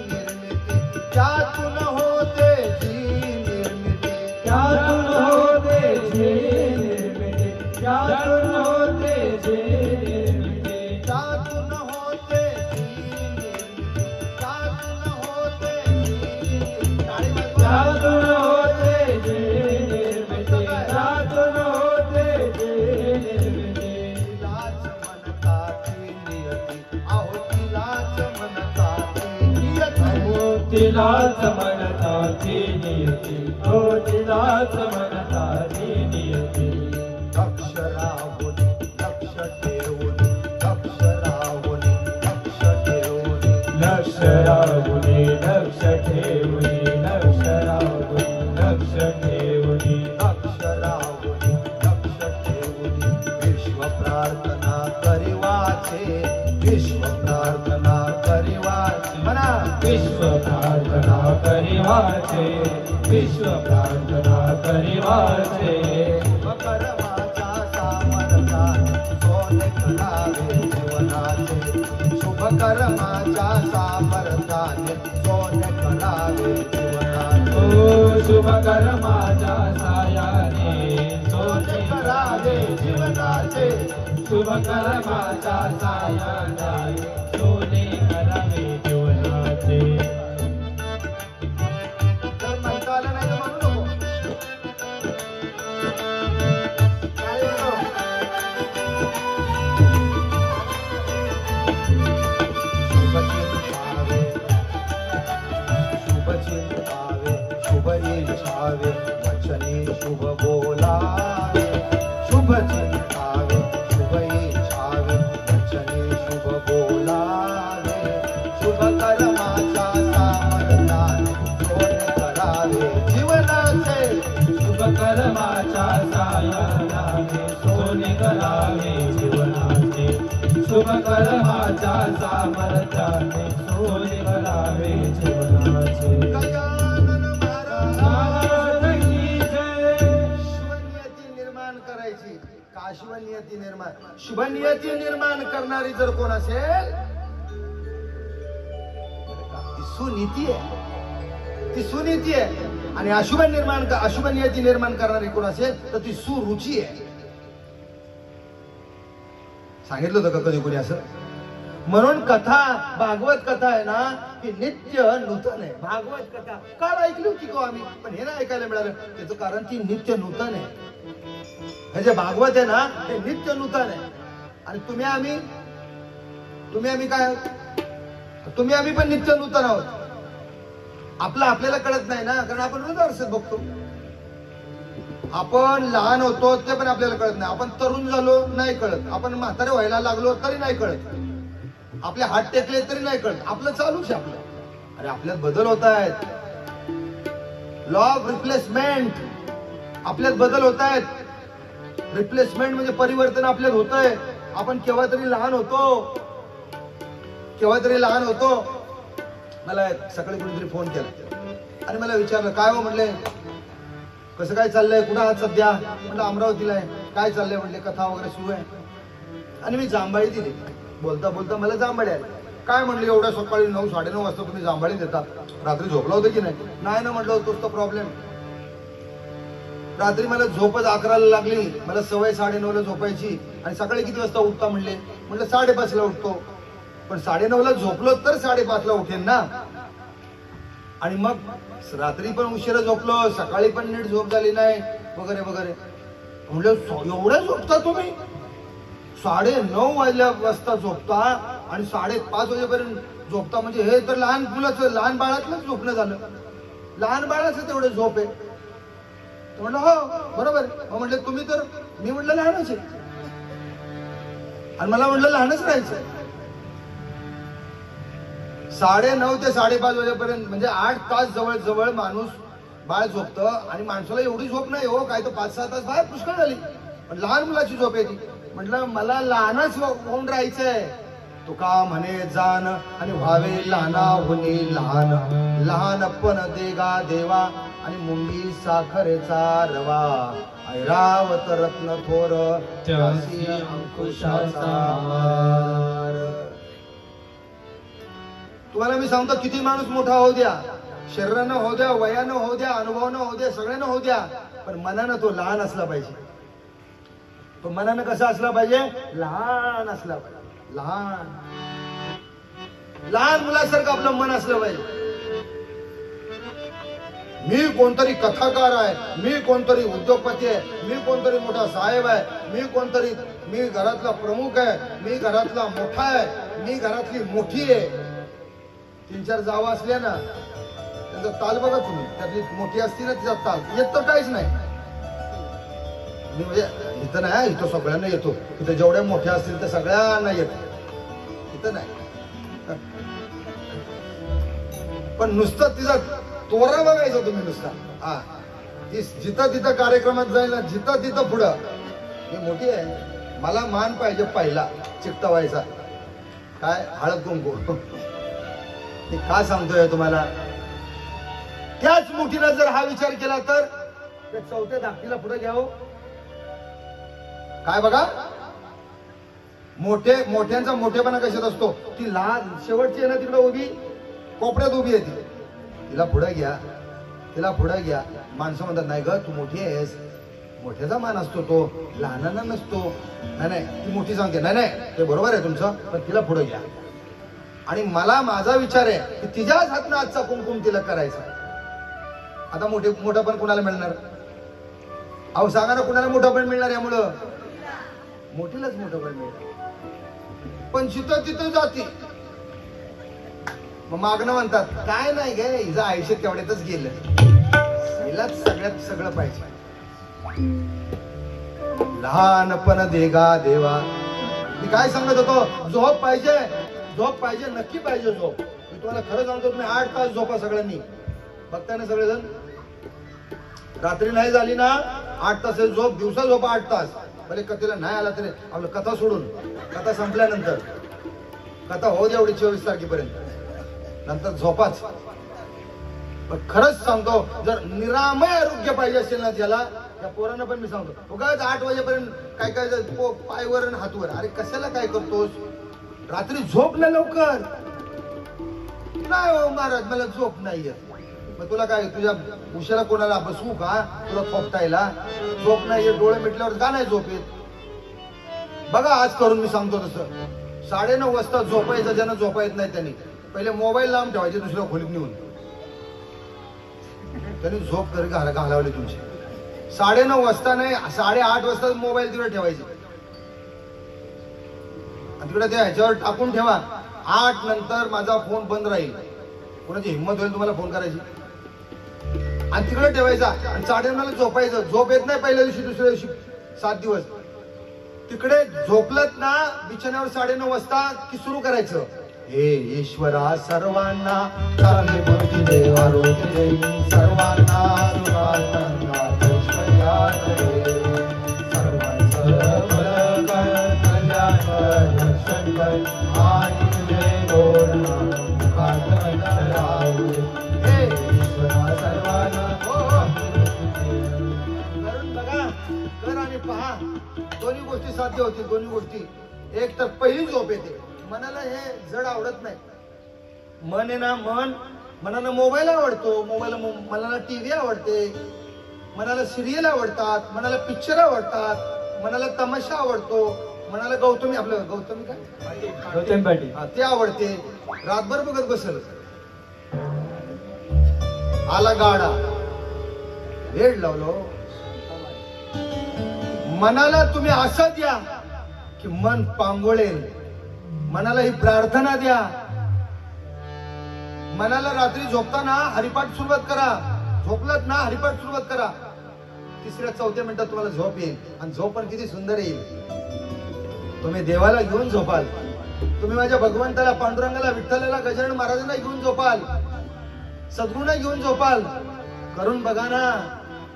निर्मिती, त्यातून होते जी निर्मिती, त्यातून होते जे निर्मिती, त्यातून होते जे निर्मिती, त्यातून होते जी निर्मिती, त्यातून होते जी निर्मिती. त्यातून होते जे निर्मिती, त्यातून होते जे निर्मिती. तिलाच म्हणतात नियती, अहो तिलाच म्हणतात नियती. तिलाच म्हणतात नियती, हो तिलाच म्हणतात नियती. अक्षरावून लक्ष ठेवून, अक्षरावून लक्ष ठेवून, लक्ष राहुनी लक्ष ठेवणी, लक्ष राहुनी लक्ष ठेवणी, अक्षरावून लक्ष ठेवून विश्व प्रार्थना करिवाचे, विश्व प्रार्थना करिवाचे. म्हणा विश्व प्रार्थना करिवाचे, विश्व प्रार्थना करिवाचे. कर्माचा सामर्थ्याने सोने करावे जीवनाचे. शुभ कर्माच्या सामर्थ्याने सोने करावे जीवनाचे. ओ शुभ कर्माच्या सायाने सोने करावे जीवनाचे. शुभ कर्माच्या सायाने सोने करावे जीवनाचे. जर म्हणता आलं नाही तर म्हणू नको. काय म्हणू? शुभ चिंतावे, शुभ इच्छावे, वचने शुभ बोलावे. शुभ चिंतावे, शुभ इच्छावे, वचने शुभ बोलावे. शुभ कर्माच्या सामर्थ्याने सोने करावे जीवनाचे. शुभ कर्माच्या सायाने सोने करावे जीवनाचे. शुभ कर्माच्या सामर्थ्याने सोने करावे जीवनाचे. गजानन महाराज महाराज की जय. शुभनियती निर्माण करायची का? शुभनियती निर्माण, शुभनियती निर्माण करणारी जर कोण असेल ती सुनीती आहे, ती सुनीती आहे. आणि अशुभ निर्माण, अशुभ नियती निर्माण करणारी कोण असेल तर ती सुरुची आहे. सांगितलं होतं का कधी कोणी असं? म्हणून कथा, भागवत कथा आहे ना की नित्य नूतन आहे. भागवत कथा काल ऐकली होती का आम्ही, पण हे ना ऐकायला मिळालं. त्याचं कारण ती नित्य नूतन आहे. हे जे भागवत आहे ना हे नित्य नूतन आहे. आणि तुम्ही आम्ही काय, तुम्ही आम्ही पण नित्य नूतन आहोत. आपल्याला कळत नाही ना, कारण आपण रोज आरशात बघतो. आपण लहान होतो ते पण आपल्याला कळत नाही. आपण तरुण झालो नाही कळत. आपण म्हातारे व्हायला लागलो तरी नाही कळत. आपले हात टेकले तरी नाही कळत. आपलं चालूच आहे आपलं. अरे आपल्यात बदल होत आहेत. लॉ ऑफ रिप्लेसमेंट, आपल्यात बदल होत आहेत. रिप्लेसमेंट म्हणजे परिवर्तन आपल्यात होतंय. आपण केव्हा तरी लहान होतो, केव्हा तरी लहान होतो. मला सकाळी कोणीतरी फोन केला आणि मला विचारलं काय हो म्हणले, कसं काय चाललंय, कुठं आहात सध्या? म्हटलं अमरावतीला आहे. काय चाललंय म्हणले, कथा वगैरे सुरू आहे. आणि मी जांभळी दिली. बोलता बोलता मला जांभळी आली. काय म्हणले एवढ्या सकाळी 9, 9:30 वाजता तुम्ही जांभळी देता, रात्री झोपला होतं की नाही? नाही ना म्हटलं, तोच तो प्रॉब्लेम. रात्री मला झोपच 11ला लागली. मला सवय 9:30ला झोपायची. आणि सकाळी किती वाजता उठता म्हणले? म्हणलं 5:30ला उठतो. पण 9:30ला झोपलो तर 5:30ला उठेन ना. आणि मग रात्री पण उशिरा झोपलो, सकाळी पण नीट झोप झाली नाही वगैरे वगैरे. म्हणलं एवढं झोपता तुम्ही? 9:30 वाजता झोपता आणि 5:30 वाजेपर्यंत झोपता म्हणजे हे तर लहान मुलाचं, लहान बाळातलंच झोपणं झालं. लहान बाळाचं तेवढं झोप आहे. म्हणलं हो बरोबर. मग म्हटलं तुम्ही तर, मी म्हटलं लहानच आहे आणि मला म्हटलं लहानच राहायचं. 9:30 ते 5:30 वाजेपर्यंत म्हणजे 8 तास जवळ जवळ माणूस बाळ झोपतं. आणि माणसाला एवढी झोप नाही हो, काय तर 5-6 तास बाहेर पुष्कळ झाली. पण लहान मुलाची झोप येते. म्हटलं मला लहानच होऊन राहायचंय. तुका म्हणे जाण आणि व्हावे लहानाहुनी लहान. लहानपण देगा देवा आणि मुंगी साखरेचा रवा. ऐरावत रत्न थोर त्यासी अंकुशाचा हार. तुम्हाला मी सांगतो, किती माणूस मोठा होऊ द्या, शरीरानं होऊ द्या, वयानं होऊ द्या, अनुभवानं होऊ द्या, सगळ्यांना होऊ द्या, पण मनानं तो लहान असला पाहिजे. तो मनानं कसा असला पाहिजे? लहान असला पाहिजे. लहान लहान मुलासारखं आपलं मन असलं पाहिजे. मी कोणतरी कथाकार आहे, मी कोणतरी उद्योगपती आहे, मी कोणतरी मोठा साहेब आहे, मी घरातला प्रमुख आहे, मी घरातला मोठा आहे, मी घरातली मोठी आहे. 3-4 जावा असल्या ना, त्यांचा ताल बघा तुम्ही. त्यातली मोठी असती ना, तिचा ताल येत तर काहीच नाही. मी म्हणजे इथं नाही, इथं सगळ्यांना येतो. इथं जेवढ्या मोठ्या असतील त्या सगळ्यांना येतो, इथं नाही. पण नुसतं तिचा तोरा बघायचा तुम्ही नुसता. हा, ती जिथं तिथं कार्यक्रमात जाईल ना, जिथं तिथं पुढं मी मोठी आहे, मला मान पाहिजे पहिला चिकटवायचा. काय हळद कुंकू. मी काय सांगतोय तुम्हाला, त्याच मोठीला जर हा विचार केला तर त्या 4थ्या धाकटीला पुढे घ्यावं. काय बघा, मोठ्यांचा मोठेपणा कशात असतो? ती लहान शेवटची आहे ना, तिकडे उभी कोपऱ्यात उभी आहे, तिला पुढे घ्या, तिला पुढे घ्या. माणसं म्हणतात नाही ग तू मोठी आहेस, मोठ्याचा मान असतो तो, लहानांना नसतो. नाही ती मोठी सांगते नाही नाही ते बरोबर आहे तुमचं, पण तिला पुढे घ्या. आणि मला माझा विचार आहे की तिच्याच हातनं आजचा कुंकुम तिलक करायचा. आता मोठं पण कुणाला मिळणार? अहो सांगा ना, कुणाला मोठं पण मिळणार? यामुळं मोठीलाच मोठं पण मिळणार. पण जिथं तिथं जाती मग मागणं म्हणतात काय नाही गे, हिचं आयुष्य तेवढ्यातच गेलं, हिलाच सगळ्यात सगळं पाहिजे. लहानपण देगा देवा. मी काय सांगत होतो? झोप पाहिजे, झोप पाहिजे, नक्की पाहिजे झोप. मी तुम्हाला खरं सांगतो, तुम्ही 8 तास झोपा सगळ्यांनी. बघताय ना सगळेजण, रात्री नाही झाली ना 8 तास झोप, दिवसा झोपा 8 तास. भले कथेला नाही आला तरी आपलं कथा सोडून, कथा संपल्यानंतर, कथा होऊ द्या एवढी 24 तारखेपर्यंत, नंतर झोपाच. पण खरंच सांगतो, जर निरामय आरोग्य पाहिजे असेल ना ज्याला, त्या पोरांना पण मी सांगतो, उगाच 8 वाजेपर्यंत काय काय पायवर आणि हातवर. अरे कशाला काय करतोस? रात्री झोप ना लवकर. नाही हो महाराज मला झोप नाही येत. मग तुला काय, तुझ्या उशिरा कोणाला बसवू का तुला खोपटायला? झोप नाही येत, डोळे मिटल्यावर का नाही झोप येत? बघा आज करून मी सांगतो तसं. 9:30 वाजता झोपायचं. ज्यांना झोपा येत नाही त्यांनी पहिले मोबाईल लांब ठेवायचे, दुसऱ्या खोलीत नेऊन त्यांनी झोप घालावली तुमची. 9:30 वाजता नाही, 8:30 वाजता मोबाईल तिकडे ठेवायचे, तिकडे त्या ह्याच्यावर टाकून ठेवा. 8 नंतर माझा फोन बंद राहील. कोणाची हिंमत होईल तुम्हाला फोन करायची? आणि तिकडे ठेवायचा. आणि 9:30ला झोपायचं. झोप येत नाही पहिल्या दिवशी, दुसऱ्या दिवशी 7 दिवस तिकडे झोपलत ना बिछाण्यावर 9:30 वाजता की सुरू करायचं, हे ईश्वरा सर्वांना चांगली बुद्धी दे, आरोग्य दे, सर्वांना सुखांना ऐश्वर्यात दे, सर्वांचं भलं कर, कल्याण कर, रक्षण कर, आणि तुझे गोड नाम मुखात राहू दे. हे ईश्वरा सर्वांना करून बघा, कर आणि पहा, दोन्ही गोष्टी साध्य होतील. दोन्ही गोष्टी, एक तर पहिली झोप येते. मनाला हे जड आवडत नाही. मन आहे ना, मनाला मोबाईल आवडतो, मनाला टीव्ही आवडते, मनाला सिरियल आवडतात, मनाला पिक्चर आवडतात, मनाला तमाशा आवडतो, मनाला गौतमी आपलं गौतमी काय गौतम पाटील हा ते आवडते. रातभर बघत बसल. आला गाडा, वेळ लावलो. मनाला तुम्ही असं द्या की मन पांगोळेल. मनाला ही प्रार्थना द्या. मनाला रात्री झोपताना हरिपाठ सुरुवात करा. झोपलात ना हरिपाठ सुरुवात करा. 3-4 मिनिटात तुम्हाला झोप येईल. आणि झोप पण किती सुंदर येईल. तुम्ही देवाला घेऊन झोपाल. तुम्ही माझ्या भगवंताला, पांडुरंगाला, विठ्ठलाला, गजानन महाराजांना घेऊन झोपाल. सद्गुणा घेऊन झोपाल. करून बघा ना.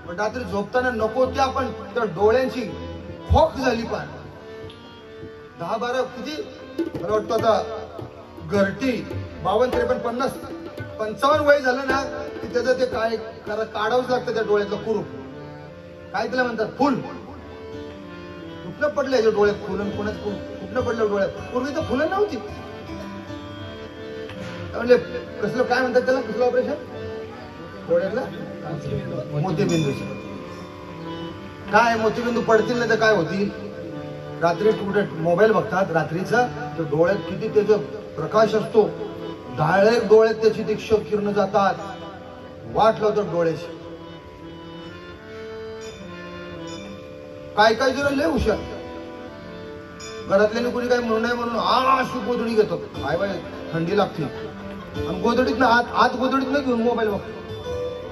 पण रात्री झोपताना नको त्या पण त्या डोळ्यांची खोक झाली. पण 10-12 किती मला वाटतं आता घरटी 52, 53, 55 वय झालं ना की त्याचं ते काय काढावंच लागतं त्या डोळ्यातलं कुरूप. काय त्याला म्हणतात फुल. कुठनं पडलं याच्या डोळ्यात फुल. कुठनं पडलं डोळ्यात. पूर्वी तर फुलं नव्हती. म्हणजे कसलं काय म्हणतात त्याला, कसलं ऑपरेशन डोळ्यातलं मोतीबिंदू. काय मोतीबिंदू पडतील नाही तर काय होतील. रात्री कुठे मोबाईल बघतात रात्रीचा तर डोळ्यात किती त्याचा प्रकाश असतो. डायरेक्ट डोळ्यात त्याची तीक्ष्ण किरण जातात. वाट लावतात डोळ्याची. काय काय जरा लय हुशार. घरातल्याने कुणी काय म्हणू नये म्हणून अशी गोधडी घेतो. काय बाय थंडी लागते आणि गोधडीत ना आत गोधडीत न घेऊन मोबाईल बघतो.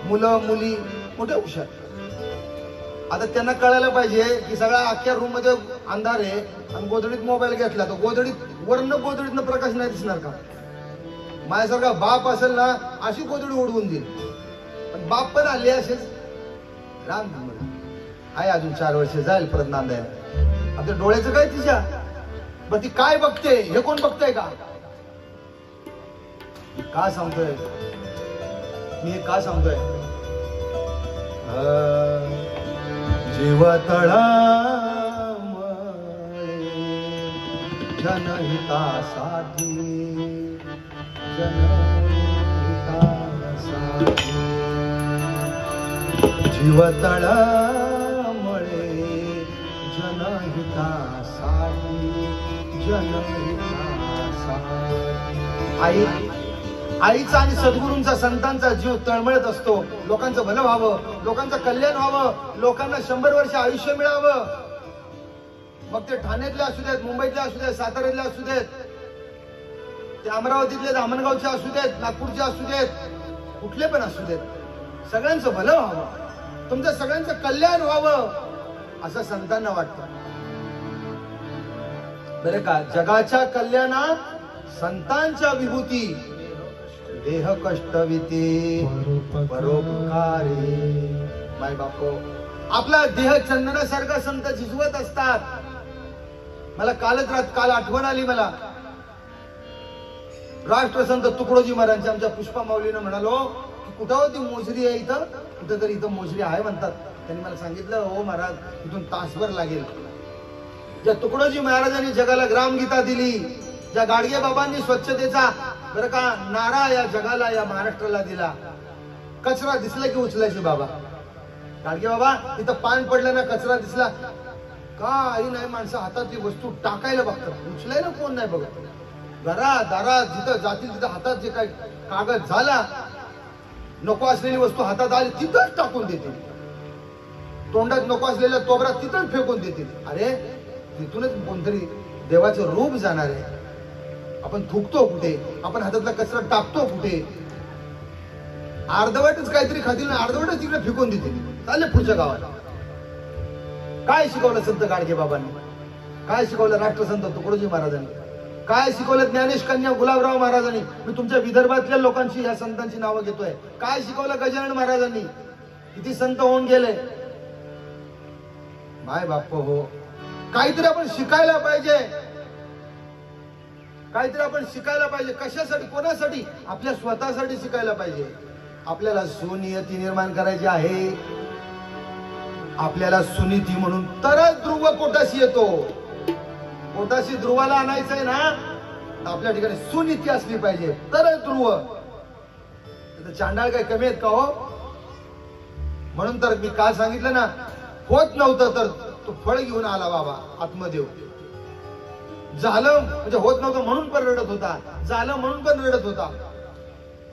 मुलं मुली मोठे हुशार. आता त्यांना कळायला पाहिजे की सगळ्या अख्ख्या रूम मध्ये अंधार आहे आणि गोधडीत मोबाईल घेतला तर गोधडीतनं प्रकाश नाही दिसणार का. माझ्यासारखा बाप असेल ना अशी गोधडी उडवून देईल. पण बाप पण आले असेच राम आहे. अजून 4 वर्ष जाईल परत नांदायला. आता डोळ्याचं काय तिच्या. पण ती काय बघते हे कोण बघताय का. का सांगतोय मी हे का सांगतोय. जीव तळामळे जनहितासाठी जीव तळामळे जनहितासाठी. आईचा आणि सद्गुरूंचा, संतांचा जीव तळमळत असतो. लोकांचं भलं व्हावं, लोकांचं कल्याण व्हावं, लोकांना 100 वर्ष आयुष्य मिळावं. मग ते ठाण्यातले असू देत, मुंबईतले असू देत, साताऱ्यातले असू देत, ते अमरावतीतले, धामणगावचे असू देत, नागपूरचे असू देत, कुठले पण असू देत. सगळ्यांचं भलं व्हावं, तुमचं सगळ्यांचं कल्याण व्हावं असं संतांना वाटतं. बरं का. जगाच्या कल्याणात संतांच्या विभूती देह कष्टविते परोपकारी. माय बापो आपला देह चंदनासारखा संत झिजवत असतात. मला काल आठवण आली. मला राष्ट्रसंत तुकडोजी महाराजांच्या आमच्या पुष्पा माऊलीनं म्हणालो की कुठं होती मोजरी आहे इथं. कुठं तरी इथं मोजरी आहे म्हणतात. त्यांनी मला सांगितलं हो महाराज इथून तासभर लागेल. ज्या तुकडोजी महाराजांनी जगाला ग्रामगीता दिली, ज्या गाडगे बाबांनी स्वच्छतेचा बरं का नारा या जगाला, या महाराष्ट्राला दिला. कचरा दिसला की उचलायचे बाबा. गाडगे बाबा इथं पान पडलं ना कचरा दिसला काही नाही, माणसं हातातली वस्तू टाकायला बघतात, उचलायला कोण नाही बघत. घरात दारात जिथं जातील तिथं हातात जे काही कागद झाला, नको असलेली वस्तू हातात आली तिथंच टाकून देतील. तोंडात नको असलेल्या तोबरात तिथंच फेकून देतील. अरे तिथूनच कोणतरी देवाचं रूप जाणार आहे. आपण थुकतो कुठे, आपण हातातला कचरा टाकतो कुठे. अर्धवटच काहीतरी खातील ना अर्धवटच तिकडे फेकून देतील. चालले पुढच्या गावाला. काय शिकवलं संत गाडगे बाबांनी, काय शिकवलं राष्ट्रसंत तुकडोजी महाराजांनी, काय शिकवलं ज्ञानेश कन्या गुलाबराव महाराजांनी. मी तुमच्या विदर्भातल्या लोकांची या संतांची नावं घेतोय. काय शिकवलं गजानन महाराजांनी, किती संत होऊन गेले. माय बाप हो, काहीतरी आपण शिकायला पाहिजे. काहीतरी आपण शिकायला पाहिजे. कशासाठी, कोणासाठी? आपल्या स्वतःसाठी शिकायला पाहिजे. आपल्याला सुनियती निर्माण करायची आहे. आपल्याला सुनीती म्हणून तरच ध्रुव पोटाशी येतो. पोटाशी ध्रुवाला आणायचंय ना, आपल्या ठिकाणी सुनीती असली पाहिजे तरच ध्रुव. चांडाळ काय कमी आहेत का हो? म्हणून तर मी काल सांगितलं ना, होत नव्हतं तर तो फळ घेऊन आला बाबा आत्मदेव. झालं म्हणजे होत नव्हतं म्हणून पण रडत होता, झालं म्हणून पण रडत होता.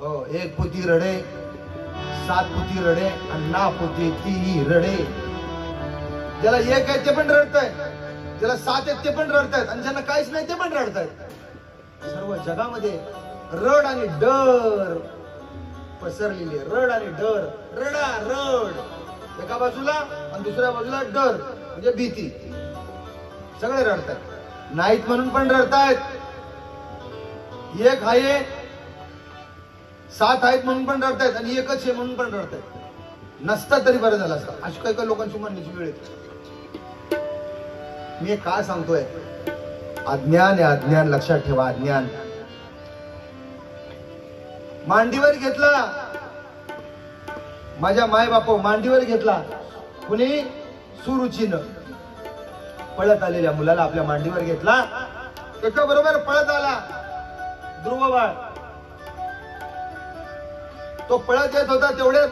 हो, एक पोती रडे, 7 पोती रडे आणि ना पोती ती रडे. ज्याला एक आहे ते पण रडतंय, ज्याला 7 आहेत ते पण रडतायत, आणि ज्यांना काहीच नाही ते पण रडतायत. सर्व जगामध्ये रड आणि डर पसरलेली, रड आणि डर, रडा रड एका बाजूला आणि दुसऱ्या बाजूला डर म्हणजे भीती. सगळे रडतायत, नाहीत म्हणून पण रडतायत. एक आहे 7 आहेत म्हणून पण रडतायत आणि एकच आहे म्हणून पण रडतायत. नसतं तरी बरं झालं असतं, अशी काही काही लोकांची म्हणण्याची वेळ येते. मी काय सांगतोय, अज्ञान आहे, अज्ञान लक्षात ठेवा. अज्ञान मांडीवर घेतला, माझ्या माय बापो मांडीवर घेतला कुणी, सुरुचीनं पळत आलेल्या मुलाला आपल्या मांडीवर घेतला. त्याच्या बरोबर पळत आला ध्रुव बाळ. तो पळत येत होता तेवढ्यात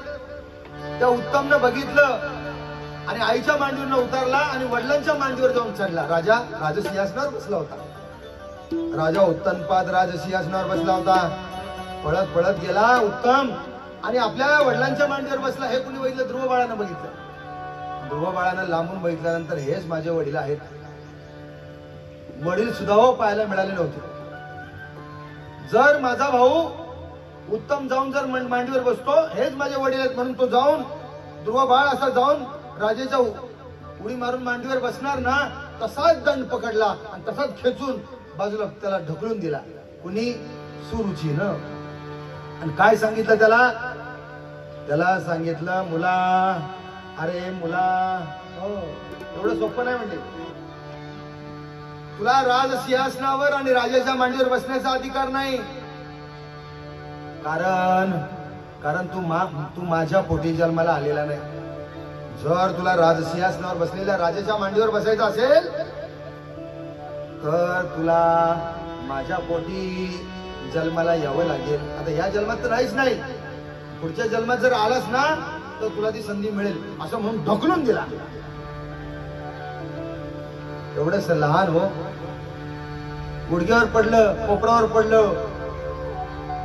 त्या उत्तमनं बघितलं आणि आईच्या मांडीवरनं उतरला आणि वडिलांच्या मांडीवर जाऊन चढला. राजा राजसिंहासनावर बसला होता. राजा उत्तमपाद राजसिंहासनावर बसला होता. पळत पळत गेला उत्तम आणि आपल्या वडिलांच्या मांडीवर बसला. हे कुणी बघितलं? ध्रुव बाळानं बघितलं. ध्रुव बाळानं लांबून बघितल्यानंतर हेच माझे वडील आहेत. वडील सुद्धा हो पाहायला मिळाले नव्हते. जर माझा भाऊ उत्तम जाऊन जर मांडीवर बसतो, हेच माझे वडील आहेत म्हणून तो जाऊन ध्रुव बाळ असा जाऊन राजेच्या उडी मारून मांडीवर बसणार ना, तसाच दंड पकडला आणि तसाच खेचून बाजूला त्याला ढकलून दिला. कुणी? सुरुचीनं. आणि काय सांगितलं त्याला? त्याला सांगितलं, मुला, अरे मुला, हो एवढं सोपं नाही म्हणले. तुला राजसिंहासनावर आणि राजाच्या मांडीवर बसण्याचा अधिकार नाही. कारण तू माझ्या पोटी जन्माला आलेला नाही. जर तुला राजसिंहासनावर बसलेल्या राजाच्या मांडीवर बसायचं असेल तर तुला माझ्या पोटी जन्माला यावं लागेल. आता या जन्मात तर नाहीच नाही, पुढच्या जन्मात जर आलास ना तर तुला ती संधी मिळेल असं म्हणून ढकलून दिला. एवढंच लहान हो, गुडघ्यावर पडलं, कोपरावर पडलं,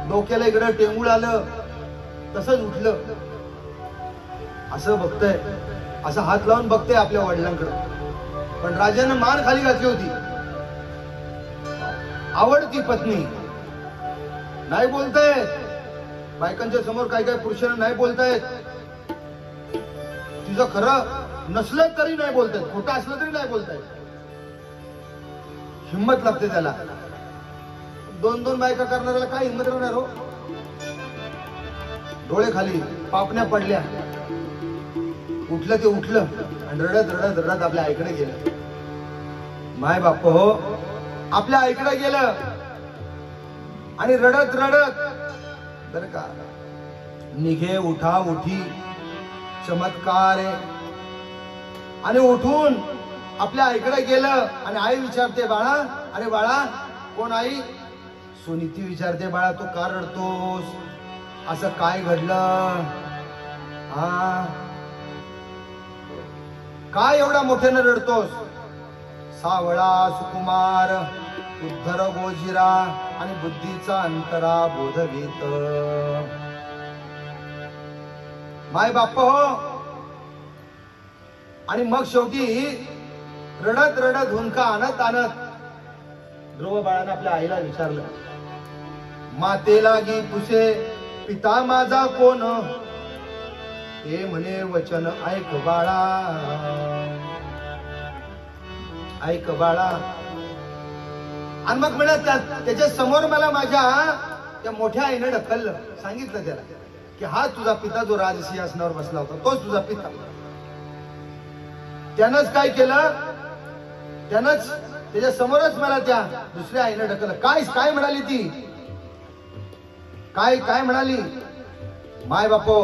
डोक्याला इकडं टेंगूळ आलं, तसंच उठलं. असं बघतंय, असं हात लावून बघतंय आपल्या वडिलांकडे. पण राजानं मान खाली घातली होती. आवडती पत्नी नाही बोलतायत, बायकांच्या समोर काही काही पुरुषांना नाही बोलतायत. तिचं खरं नसलं तरी नाही बोलतायत, खोटं असलं तरी नाही बोलतायत. हिंमत लागते त्याला. 2-2 बायका करणाऱ्याला काय हिंमत राहणार हो. डोळे खाली, पापण्या पडल्या, उठलं ते उठलं आणि रडत रडत रडत आपल्या आईकडे गेलं. माय बाप हो आपल्या आईकडे गेलं आणि रडत रडत, बर का, निघे उठा उठी चमत्कार आहे. आणि उठून आपल्या आईकडे गेलं आणि आई विचारते, बाळा, अरे बाळा कोण? आई सुनीती विचारते, बाळा तू का रडतोस? असं काय घडलं? हा, काय एवढा मोठ्यानं रडतोस? सावळा सुकुमार उद्धर गोजिरा आणि बुद्धीचा अंतरा बोधवीत. माय बाप हो. आणि मग शेवटी रडत रडत हुंका आणत आणत ध्रुव बाळानं आपल्या आईला विचारलं, मातेला गी पुसे पिता माझा कोण? ते म्हणे वचन ऐक बाळा, ऐक बाळा. आणि मग म्हणत त्याच्या समोर मला माझ्या त्या मोठ्या आईनं ढकललं. सांगितलं त्याला की हा तुझा पिता जो राजसिंहासनावर बसला होता तोच तुझा पिता. त्यानंच काय केलं? त्यानंच त्याच्या समोरच मला त्या दुसऱ्या आईनं ढकललं. काय म्हणाली ती? काय म्हणाली? माय बापो,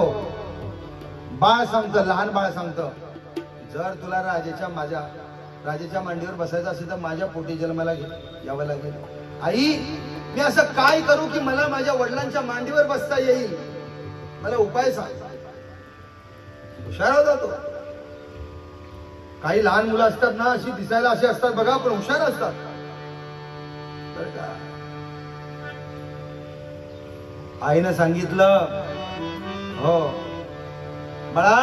बाळ सांगतं, लहान बाळ सांगतं, जर तुला राजाच्या मांडीवर बसायचं असेल तर माझ्या पोटी जन्माला यावं लागेल. आई, मी असं काय करू की मला माझ्या वडिलांच्या मांडीवर बसता येईल? मला उपाय सांग. हुशार होता तो. काही लहान मुलं असतात ना, अशी दिसायला अशी असतात बघा, पण हुशार असतात बरं का. आईनं सांगितलं, हो बाळा,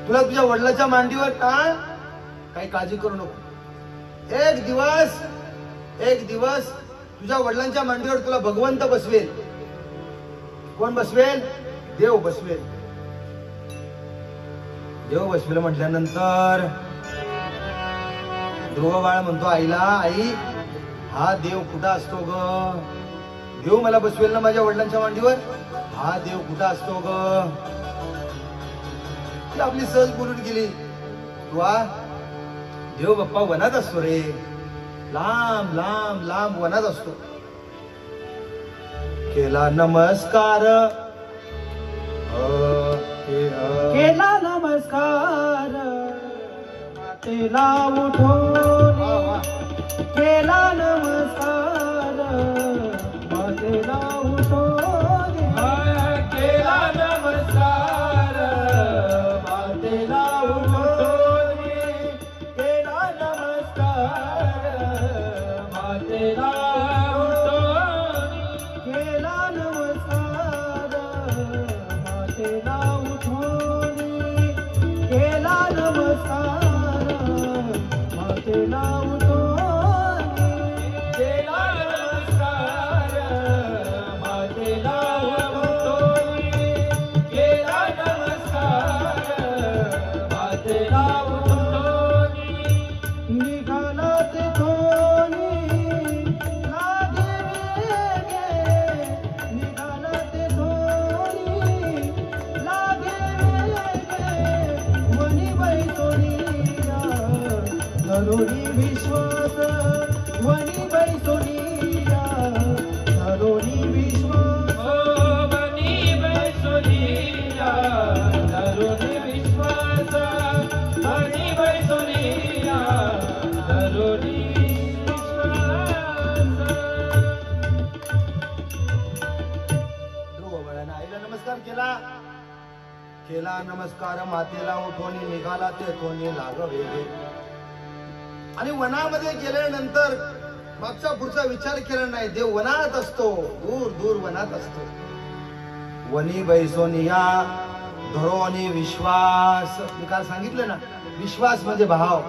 तुला तुझ्या वडिलाच्या मांडीवर टाळ, काही काळजी करू नको. एक दिवस तुझ्या वडिलांच्या मांडीवर तुला भगवंत बसवेल. कोण बसवेल? देव बसवेल. देव बसवेल म्हटल्यानंतर ध्रुव बाळ म्हणतो आईला, आई हा देव कुठं असतो ग? देव मला बसवेल ना माझ्या वडिलांच्या मांडीवर, हा देव कुठं असतो ग? ती आपली सहज बोलून गेली. वा, देव बाप्पा वनात असतो रे, लांब लांब लांब वनात असतो. केला नमस्कार, केला नमस्कार मातेला उठून, केला नमस्कार मातेला उठून, केला नमस्कार मातेला उठून, केला नमस्कार मातेला उठून, केला नमस्कार मातेला उठून, केला नमस्कार मातेला उठून, केला नमस्कार मातेला उठून, केला नमस्कार मातेला उठून, निघाला तेथोनी लागे वेगे, निघाला तेथोनी लागे वेगे, वनी बैसोनिया धरोनी विश्वास, वनी बैसोनिया धरोनी विश्वास, ओ बनी बैसोनिया धरुणी विश्वास, बनी बैसोनिया धरुणी विश्वास. ध्रुव बाळानं आईला नमस्कार केला. केला नमस्कार मातेला उठवणी, निघाला ते कोणी लाग वेगे. आणि वनामध्ये गेल्यानंतर मागचा पुढचा विचार केला नाही. देव वनात असतो, दूर दूर वनात असतो. वनी बैसोनिया धरोनी विश्वास. मी काल सांगितलं ना, विश्वास म्हणजे भाव.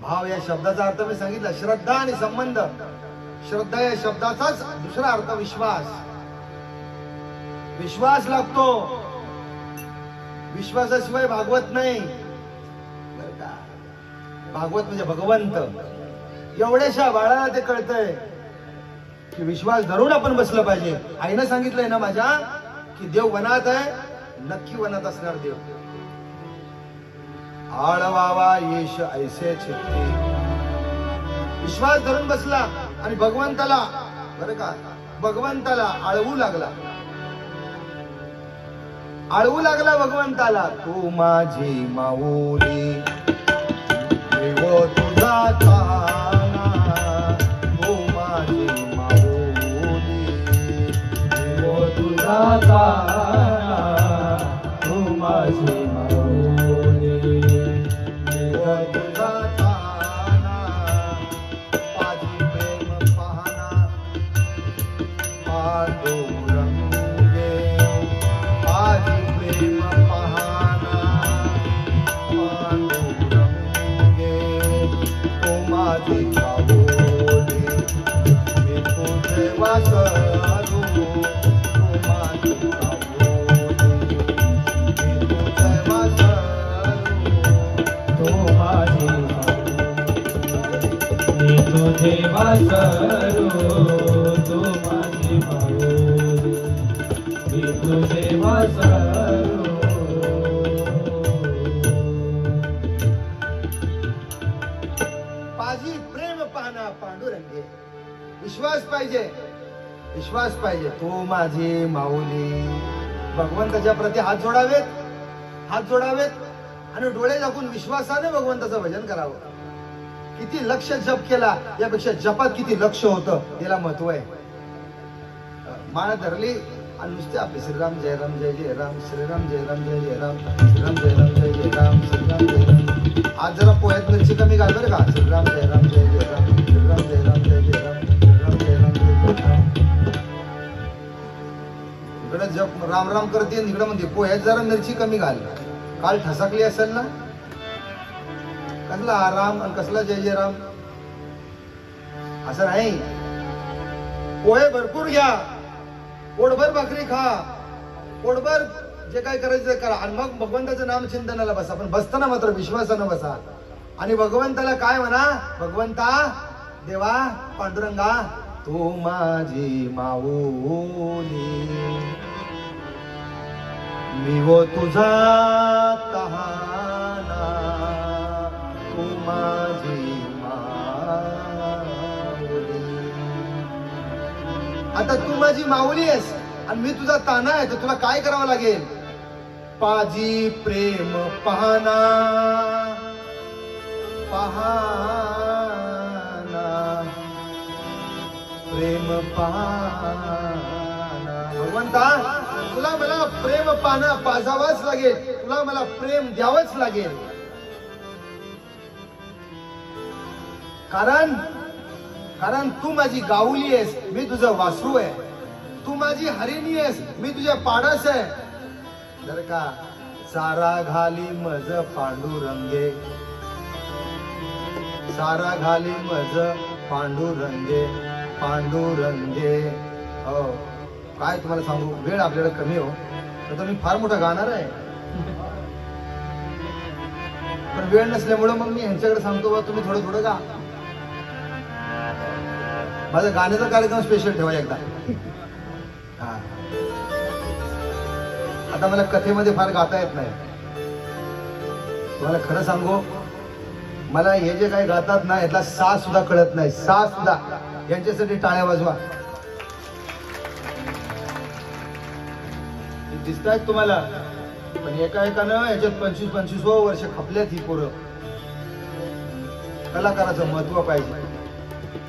भाव या शब्दाचा अर्थ मी सांगितला, श्रद्धा आणि संबंध. श्रद्धा या शब्दाचाच दुसरा अर्थ विश्वास. विश्वास लागतो, विश्वासाशिवाय भागवत नाही. भागवत म्हणजे भगवंत. एवढ्याशा बाळाला ते कळतंय की विश्वास धरून आपण बसलं पाहिजे. आईनं सांगितलंय ना माझ्या की देव वनात आहे, नक्की वनात असणार देव. आळवावा येश ऐसे चित्ती. विश्वास धरून बसला आणि भगवंताला, बरं का, भगवंताला आळवू लागला. आळवू लागला भगवंताला. तू माझी माऊली, देव तुझा ताना, तू माझी माऊली, देव तुझा ताना, तू माझी माऊली, देव तुझा ताना, माझी प्रेम पाहना, पांडुरंगे, माझी प्रेम पाहना, पांडुरंगे, तू माझी माऊली, मी तुझे वासरू, तू माझी माऊली, मी तुझे वासरू, तू माझी मी तुझे वासरू, तू माझी माऊली, मी तुझे वासरू. माझी प्रेम पाहना पांडुरंगे. विश्वास पाहिजे, विश्वास पाहिजे. तू माझी माऊली. भगवंताच्या प्रती हात जोडावेत, हात जोडावेत आणि डोळे झाकून विश्वासाने भगवंताचं भजन करावं. किती लक्ष जप केला यापेक्षा जपात किती लक्ष होतं याला महत्व आहे. माळ धरली आणि नुसते आपले श्रीराम जय राम जय जय राम, श्रीराम जय राम जय जय राम, श्रीराम जय राम जय जय राम, श्रीराम जय राम. आज जरा पोह्यात मिरची कमी घाल बरं का. श्रीराम जय राम जय जय राम, श्रीराम जय राम जय जय राम, श्रीराम जय राम जय जय राम. इकडे जप राम राम करते, इकडे म्हणते पोह्यात जरा मिरची कमी घाल. काल ठसकली असेल ना. कसला आराम आणि कसला जय जय राम असं नाही. पोहे भरपूर घ्या, पोटभर भाकरी खा, पोटभर जे काय करायचं ते करा आणि मग भगवंताचं नाम चिंतनाला बसा. पण बसताना मात्र विश्वासानं बसा आणि भगवंताला काय म्हणा, भगवंता देवा पांडुरंगा तू माझी माऊली, मी हो तुझा तहाना, तू माझी आता तू माझी माऊली आहेस आणि मी तुझा ताना आहे, तर तुला काय करावं लागेल. पाजी प्रेम पाहना पाहना, प्रेम पाहना. भगवंता तुला मला प्रेम पाहना पाजावंच लागेल, तुला मला प्रेम द्यावंच लागेल. कारण तू माझी गाऊली आहेस, मी तुझं वासरू आहे. तू माझी हरिणी आहेस, मी तुझ्या पाडास आहे. जर का सारा घाली मज पांडुरंगे, सारा घाली मज पांडुरंगे, पांडुरंगे. हो काय तुम्हाला सांगू, वेळ आपल्याला कमी हो, तर मी फार मोठा गाणार आहे. पण वेळ नसल्यामुळं मग मी यांच्याकडे सांगतो बा तुम्ही थोडं थोडं गा. माझा गाण्याचा कार्यक्रम स्पेशल ठेवा एकदा. आता मला कथेमध्ये फार गाता येत नाही. तुम्हाला खरं सांगू, मला हे जे काही गातात ना यातला सा सुद्धा कळत नाही. सा सुद्धा. यांच्यासाठी टाळ्या वाजवा. दिसतायत तुम्हाला, पण एकाएकानं याच्यात 25-25 वर्ष खपल्यात ही पोरं. कलाकाराचं महत्व पाहिजे.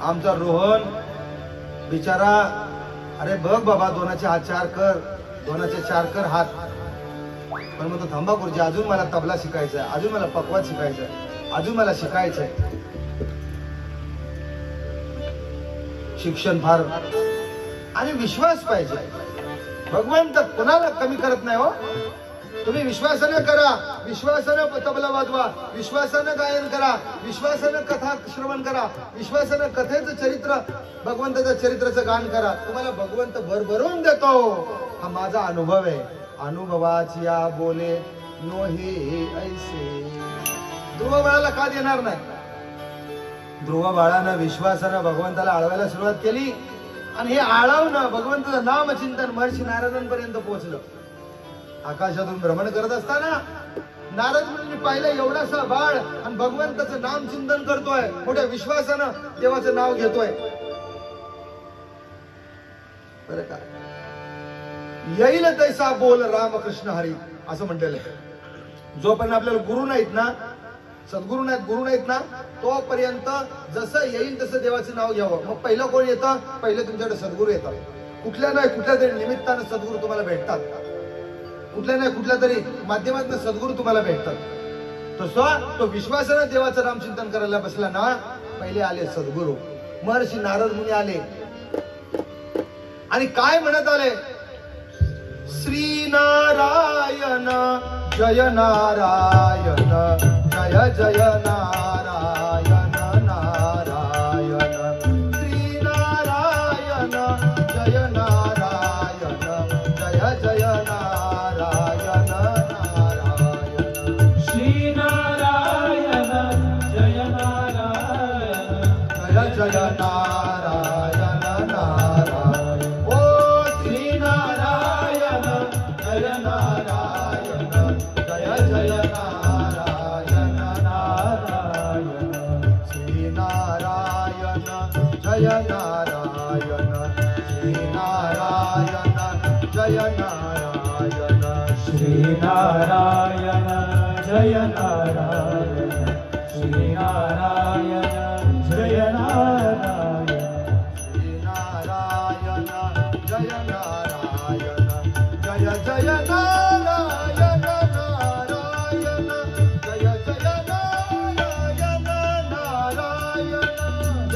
आमचा रोहन बिचारा, अरे बघ बाबा दोनाचे हात चार कर, दोनाचे चार कर हात. पण मग तो थांबा गुरुजी, अजून मला तबला शिकायचा आहे, अजून मला पकवाद शिकायचं आहे, अजून मला शिकायचं आहे. शिक्षण फार आणि विश्वास पाहिजे. भगवंत कोणाला कमी करत नाही हो. तुम्ही विश्वासानं करा, विश्वासानं तबला वाजवा, विश्वासानं गायन करा, विश्वासानं कथा श्रवण करा, विश्वासानं कथेचं चरित्र, भगवंताच्या चरित्राचं गान करा. तुम्हाला भगवंत भरभरून देतो. हा माझा अनुभव आहे. अनुभवाची या बोले नोही ऐसे. ध्रुव बाळाला का देणार नाही. ध्रुव बाळानं विश्वासानं भगवंताला आळवायला सुरुवात केली आणि हे आळवणं भगवंताचं नामचिंतन महर्षी नारदांपर्यंत पोहोचलं. आकाशातून भ्रमण करत असताना नारद मुनींनी पाहिलं एवढासा बाळ आणि भगवंताचं नाम चिंतन करतोय, मोठ्या विश्वासानं देवाचं नाव घेतोय. बरं का, येईल तैसा बोल रामकृष्ण हरी असं म्हटलेलं आहे. जोपर्यंत आपल्याला गुरु नाहीत ना, सद्गुरु नाहीत, गुरु नाहीत ना, तोपर्यंत जसं येईल तसं देवाचं नाव घ्यावं. मग पहिलं कोण येतं, पहिले तुमच्याकडे सद्गुरु येतात. कुठल्या नाही कुठल्या तरी निमित्तानं सद्गुरु तुम्हाला भेटतात. कुठल्या नाही कुठल्या तरी माध्यमातून सद्गुरु तुम्हाला भेटतात. तो विश्वासानं देवाचं रामचिंतन करायला बसला ना, पहिले आले सद्गुरु. महर्षी नारद मुनी आले आणि काय म्हणत आले, श्री नारायण जय नारायण, जय जय नारायण नारायण. श्री नारायण जय नारायण, जय जय नारायण नारायण. श्री नारायण जय नारायण, जय जय नारायण नारायण. ओ श्री नारायण जय नारायण, जय जय नारायण नारायण. श्री नारायण जय नारायण, श्री नारायण जय नारायण. श्री नारायण जय नारायण, श्री नारायण जय नारायण. श्री नारायण जय नारायण,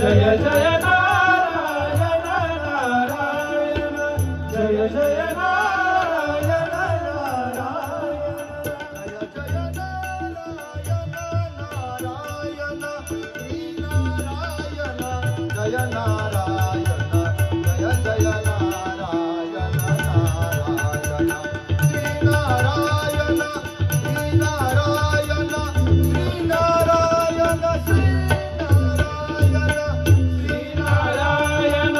जय जय नारायण नारायण जय जय नारायण नारायण जय जय नारायण नारायण श्री नारायण जय नारायण जय जय नारायण नारायण श्री नारायण श्री नारायण श्री नारायण श्री नारायण श्री नारायण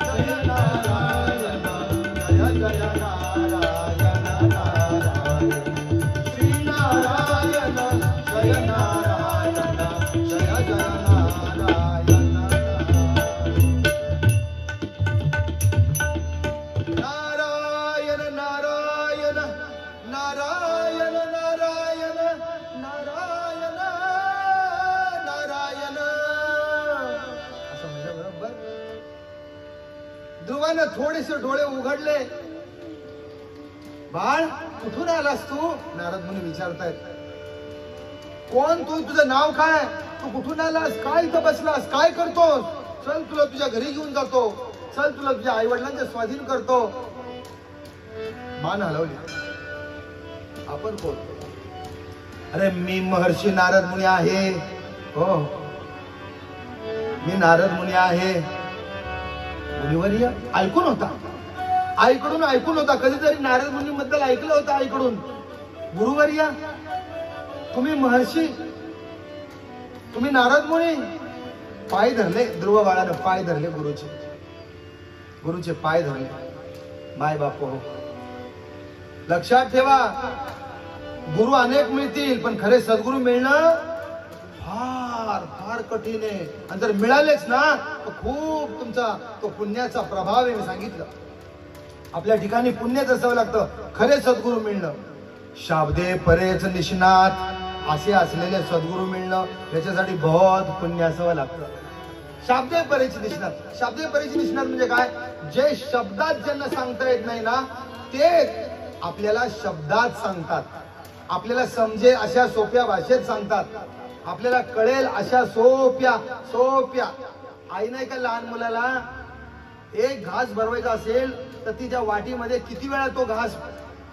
जय नारायण जय जय नारायण नारायण श्री नारायण जय नारायण जय जय नारायण नारायण नारायण नारायण नारायण नारायण नारायण असं म्हणलं बरोबर. ध्रुवानं थोडेसे डोळे उघडले. बाळ कुठून आलास तू? नारद मुनी विचारतायत. कोण तू? तुझं नाव काय? तू कुठून आलास? काय इथं बसलास? काय करतोस? चल तुला तुझ्या घरी घेऊन जातो. चल तुला तुझ्या आई वडिलांचे स्वाधीन करतो. मान हलवली. आपण कोण? अरे मी महर्षी नारद मुनी आहे. हो मी नारद मुनी आहे. मुनिवर्य ऐकून होता, आईकडून ऐकून होता, कधीतरी नारद मुनीबद्दल ऐकलं होतं आईकडून. गुरुवर्य तुम्ही महर्षी, तुम्ही नारद मुनी. पाय धरले ध्रुव बाळानं, पाय धरले गुरुचे. गुरुचे पाय धरले. माय बाप हो, लक्षात ठेवा गुरु अनेक मिळतील पण खरे सद्गुरू मिळणं फार फार कठीण आहे. आणि जर मिळालेच ना तर खूप तुमचा तो पुण्याचा प्रभाव आहे. मी सांगितलं आपल्या ठिकाणी पुण्यच असावं लागतं खरे सद्गुरू मिळणं. शाब्दे परेच निष्णात असे असलेले सद्गुरू मिळणं याच्यासाठी बहुत पुण्य असावं लागतं. शाब्दे परेची निष्णात, शाब्दे परेची निष्णात म्हणजे काय? जे शब्दात ज्यांना सांगता येत नाही ना ते आपल्याला शब्दात सांगतात. आपल्याला समजे अशा सोप्या भाषेत सांगतात. आपल्याला कळेल अशा सोप्या सोप्या. आई नाही का लहान मुलाला एक घास भरवायचा असेल तर ती त्या वाटीमध्ये किती वेळा तो घास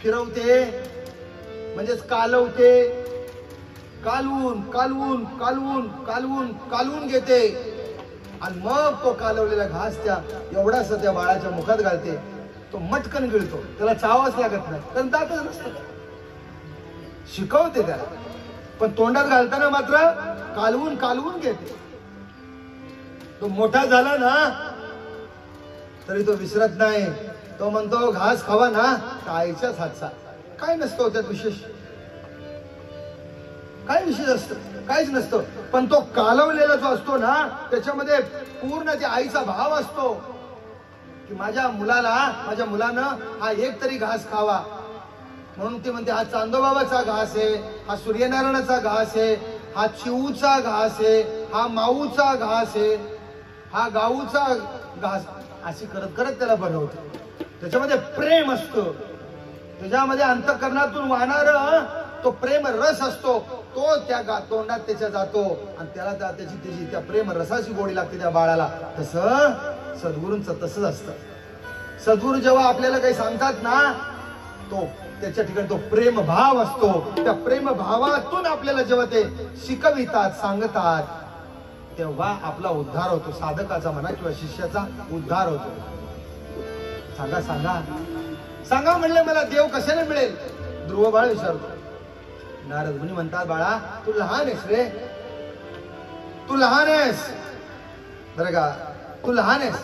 फिरवते, म्हणजेच कालवते. कालवून कालवून कालवून कालवून कालवून घेते आणि मग तो कालवलेला घास त्या एवढासा त्या बाळाच्या मुखात घालते. तो मटकन गिळतो, त्याला चावाच लागत नाही कारण दातच नसतं. शिकवते त्याला पण तोंडात घालताना मात्र कालवून कालवून घेते. तो मोठा झाला ना तरी तो विसरत नाही. तो म्हणतो घास खावा ना आईच्याच हातचा. काय नसतो त्यात विशेष, काय विशेष असतं? काहीच नसतं. पण तो कालवलेला जो असतो ना त्याच्यामध्ये पूर्ण त्या आईचा भाव असतो की माझ्या मुलानं हा एक तरी घास खावा. म्हणून ते म्हणते हा चांदोबाबाचा घास आहे, हा सूर्यनारायणाचा घास आहे, हा चिऊचा घास आहे, हा माऊचा घास आहे, हा गाऊचा घास. अशी करत करत त्याला बनवतो. त्याच्यामध्ये प्रेम असतं, त्याच्यामध्ये अंतःकरणातून वाहणार तो प्रेम रस असतो. तो त्या तोंडात त्याच्या जातो आणि त्याला त्याची त्या प्रेम रसाची गोडी लागते त्या बाळाला. तसं सद्गुरूंचं तसंच असतं. सद्गुरू जेव्हा आपल्याला काही सांगतात ना तो त्याच्या ठिकाणी तो प्रेम भाव असतो. त्या प्रेम भावातून आपल्याला जेव्हा ते शिकवितात सांगतात तेव्हा आपला उद्धार होतो. साधकाचा म्हणा किंवा शिष्याचा उद्धार होतो. सांगा सांगा सांगा म्हणले मला देव कशाने मिळेल? ध्रुव बाळ विचारतो. नारद मुनी म्हणतात बाळा तू लहान आहेस रे, तू लहान आहेस बरं का, तू लहान आहेस.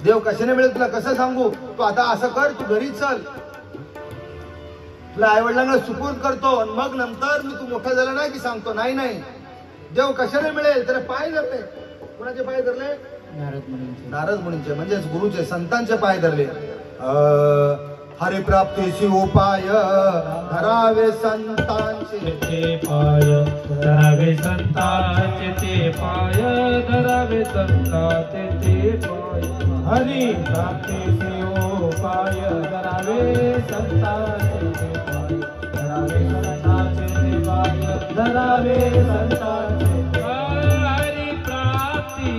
देव कशाने मिळेल तुला कसं सांगू? तू आता असं कर, तू घरी चल, तुला आई वडिलांना सुपूर्द करतो आणि मग नंतर मी तू मोठा झाला नाही की सांगतो. नाही नाही, देव कशाने मिळेल? तर पाय धरले. कुणाचे पाय धरले? नारद मुनींचे म्हणजेच गुरुचे संतांचे पाय धरले. हरिप्राप्तीची उपाय धरावे संतांचे ते पाय धरावे संतांचे ते पाय धरावे संतांचे ते पाय. हरी प्राप्तीचे उपाय धरावे संतांचे ते पाय धरावे संतांचे ते पाय धरावे संतांचे. हरी प्राप्ती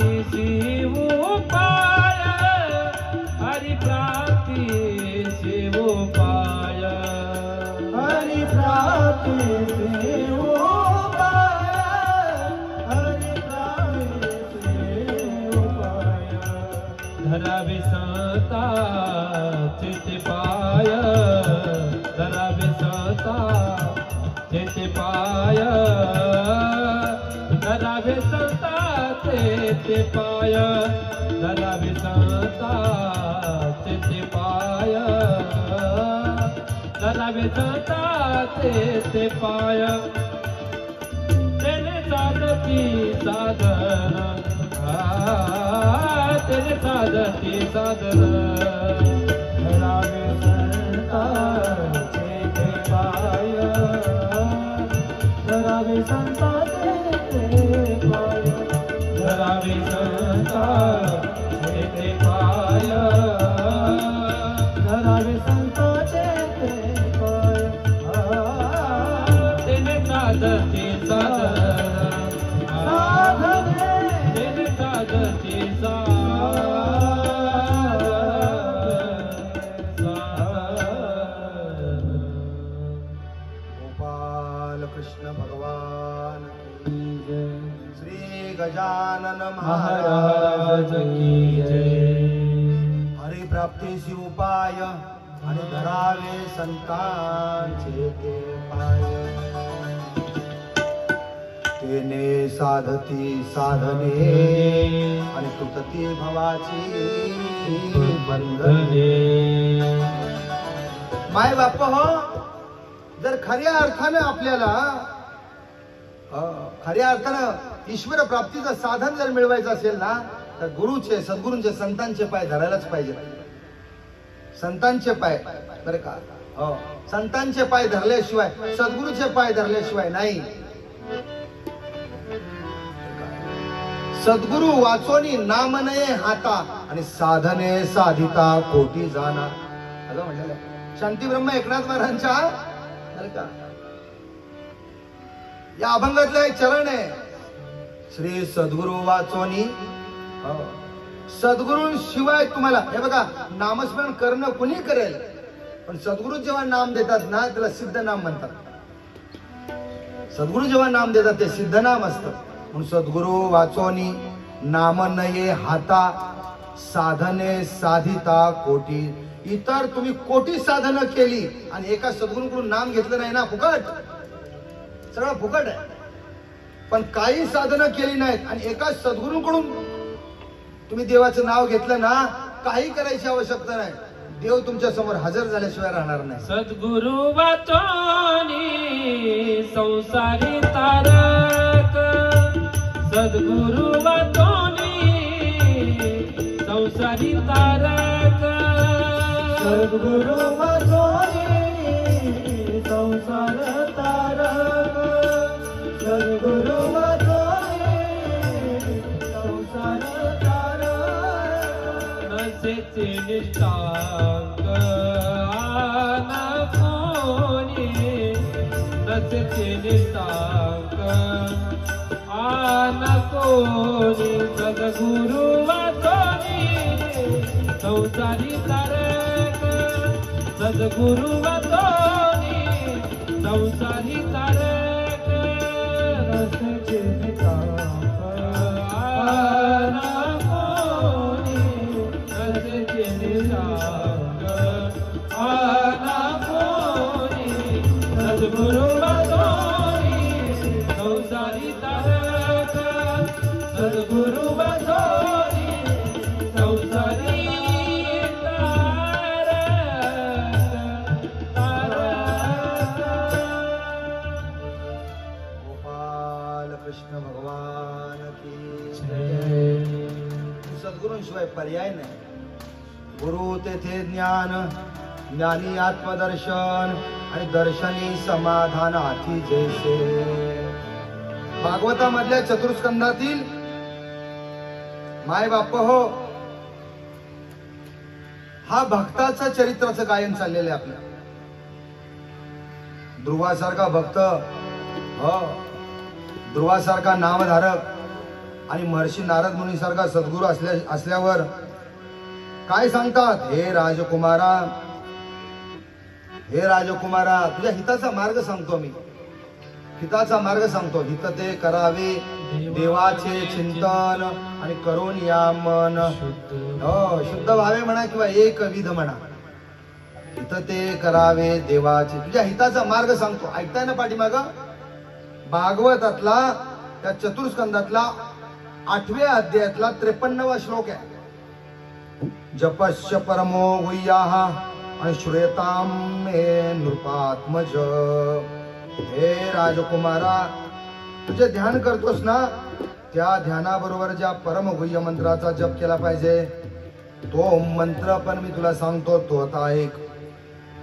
धरावे संता चिते पाय धरावे संता चिते पाय धरावे संता चिते पाय धरावे संता चिते पाय धरावे संता चिते पाय तेने साधती साधन तेरे साधती साधन धरावे संता चिते पाय धरावे संता चिते पाय धरावे संता चिते पाय धरावे संता चिते पाय तेने साधती साधन तेने साधती गोपाल कृष्ण भगवान की जय। श्री गजानन महाराज की जय। हरि प्राप्तीसी उपाय आणि धरावे संतांचे ते पाय तेने साधती साधने आणि तुटती भवाची बंधने। माय बाप हो, जर खऱ्या अर्थानं आपल्याला खऱ्या अर्थानं ईश्वर प्राप्तीचं साधन जर मिळवायचं असेल ना, तर गुरुचे सद्गुरूंचे संतांचे पाय धरायलाच पाहिजे। संतांचे पाय बरं का, हो, संतांचे पाय धरल्याशिवाय सद्गुरूचे पाय धरल्याशिवाय नाही। सद्गुरु वाचोनी नाम नये हाता आणि साधने साधिता कोटी जाना असं म्हटलेलं आहे शांती ब्रह्म एकनाथ महाराजांच्या बरं का। या अभंगातलं एक चरण आहे, श्री सद्गुरु वाचोनी। सद्गुरूंशिवाय तुम्हाला हे बघा, नामस्मरण करणं कुणी करेल, पण सद्गुरु जेव्हा नाम देतात ना त्याला सिद्ध नाम म्हणतात। सद्गुरु जेव्हा नाम देतात ते सिद्ध नाम असतं। म्हणून सद्गुरु वाचोनी नाम नये हाता साधने साधिता कोटी। इतर तुम्ही कोटी साधनं केली आणि एका सद्गुरूकडून नाम घेतलं नाही ना, फुकट, सगळं फुकट आहे। पण काही साधनं केली नाहीत आणि एका सद्गुरूकडून तुम्ही देवाचं नाव घेतलं ना, काही करायची आवश्यकता नाही, देव तुमच्या समोर हजर झाल्याशिवाय राहणार नाही। सद्गुरु वाचोनी संसारी तारक सद्गुरु वाचोनी संसारी तारक सद्गुरु वाचोनी संसार तारक सद्गुरु वाचोनी संसार तारक नसेचे निष्ठांग आनकोनी नसेचे निष्ठांग आनकोनी सद्गुरु वाचोनी संसारी तारक सद्गुरु वाचोनी संसारी तारक नसेचे निष्ठांग आनकोनी नसेचे निष्ठांग आनकोनी सद्गुरु वाचोनी संसारी तारक सद्गुरु वाचोनी संसारी गोपाल कृष्ण भगवान की जय। सद्गुरूंशिवाय पर्याय नाही। गुरु तेथे ज्ञान, ज्ञानी आत्मदर्शन आणि दर्शनी समाधान हाती जैसे। भागवतामधल्या चतुर्स्कंधातील माय बाप हो, हा भक्ताचं चरित्राचं गायन चाललेलं आहे आपल्या। ध्रुवासारखा भक्त, हो, ध्रुवासारखा नामधारक आणि महर्षी नारद मुनीसारखा सद्गुरू असल्यावर काय सांगतात, हे राजकुमारा, हे राजकुमारा, तुझ्या हिताचा मार्ग सांगतो मी। हिताचा मार्ग सांगतो. हित ते करावे देवाचे चिंतन आणि करून या मन. शुद्ध व्हावे म्हणा किंवा एकविध म्हणा. हित ते करावे देवाचे, तुझ्या हिताचा मार्ग सांगतो. ऐकताय ना पाठीमाग भागवतातला त्या चतुर्स्कंदातला 8व्या अध्यायातला 53वा श्लोक आहे. जपश्च परमो गुह्याः आणि श्रूयतां मे नृपात्मज. हे राजकुमारा, तुझे ध्यान करतोस ना, त्या ध्यानाबरोबर ज्या परमगुह्य मंत्राचा जप केला पाहिजे, तो मंत्र पण मी तुला सांगतो, तो आता ऐक.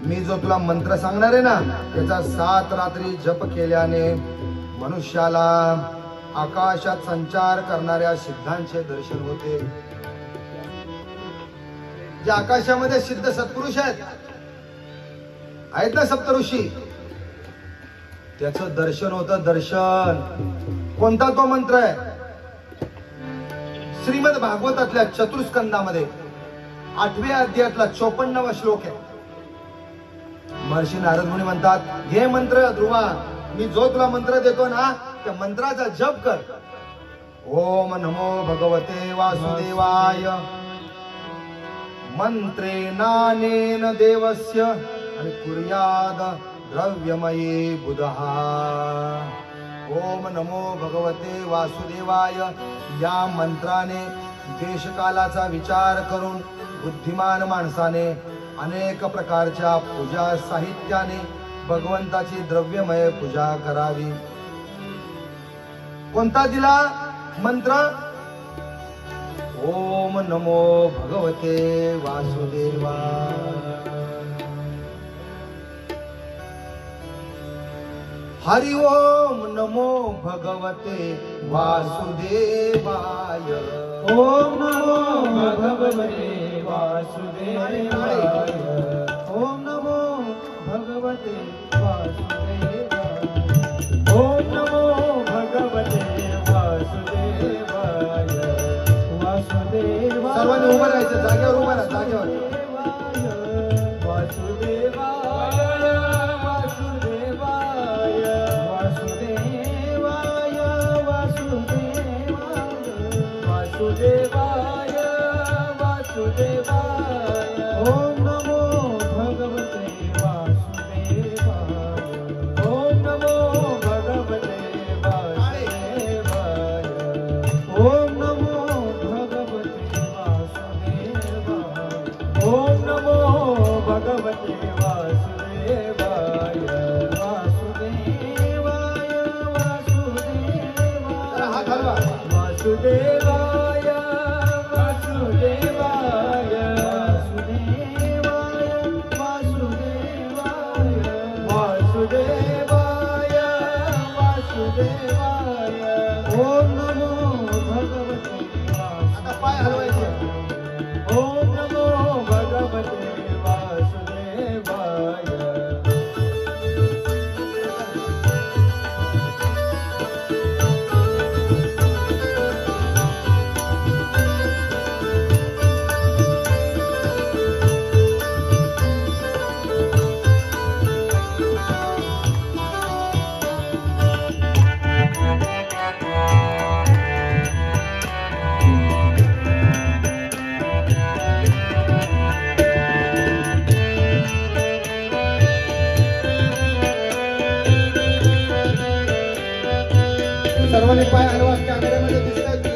मी जो तुला मंत्र सांगणार आहे ना, त्याचा 7 रात्री जप केल्याने मनुष्याला आकाशात संचार करणाऱ्या सिद्धांचे दर्शन होते. जे आकाशामध्ये सिद्ध सत्पुरुष आहेत ना, सप्तऋषी, त्याचं दर्शन होतं. दर्शन कोणता तो मंत्र आहे? श्रीमद भागवतातल्या चतुर्स्कंदामध्ये 8व्या अध्यायातला 54वा श्लोक आहे. महर्षी नारद मुनी म्हणतात, हे मंत्र ध्रुवा, मी जो तुला मंत्र देतो ना, त्या मंत्राचा जप कर. ओम नमो भगवते वासुदेवाय मंत्रेणानेन देवस्य आणि कुर्याद द्रव्यमयी बुधहा. ओम नमो भगवते वासुदेवाय या मंत्राने देशकालाचा विचार करून बुद्धिमान माणसाने अनेक प्रकारच्या पूजा साहित्याने भगवंताची द्रव्यमय पूजा करावी. कोणता दिला मंत्र? ओम नमो भगवते वासुदेवाय. हरि ओम नमो भगवते वासुदेवाय. ओम नमो भगवते वासुदेवाय. ओम नमो भगवते वासुदेवाय. ओम नमो भगवते वासुदेवाय. वासुदेवाय. सर्वांनी उभं राहायचं, जागेवर उभं राहा, जागेवर. वासुदेवाय वासुदेवाय वासुदेवाय वासुदेवाय वासुदेवाय. ओम नमो भगवते वासुदेवाय. ओम नमो भगवते वासुदेवाय. ओम नमो भगवते वासुदेवाय. ओम नमो भगवते वासुदेवाय. वासुदेवाय वासुदेवाय. हात हलवा. वासुदेवाय वासुदेवाय. वासुदेवाय वासुदेवाय. वासुदेवाय. ओम नमो भगवते आता पाय हलवायचे. ओम नमो भगवते वासुदेवाय. सर्वांनी पाय हलवा. कॅमेऱ्यामध्ये दिसतंय.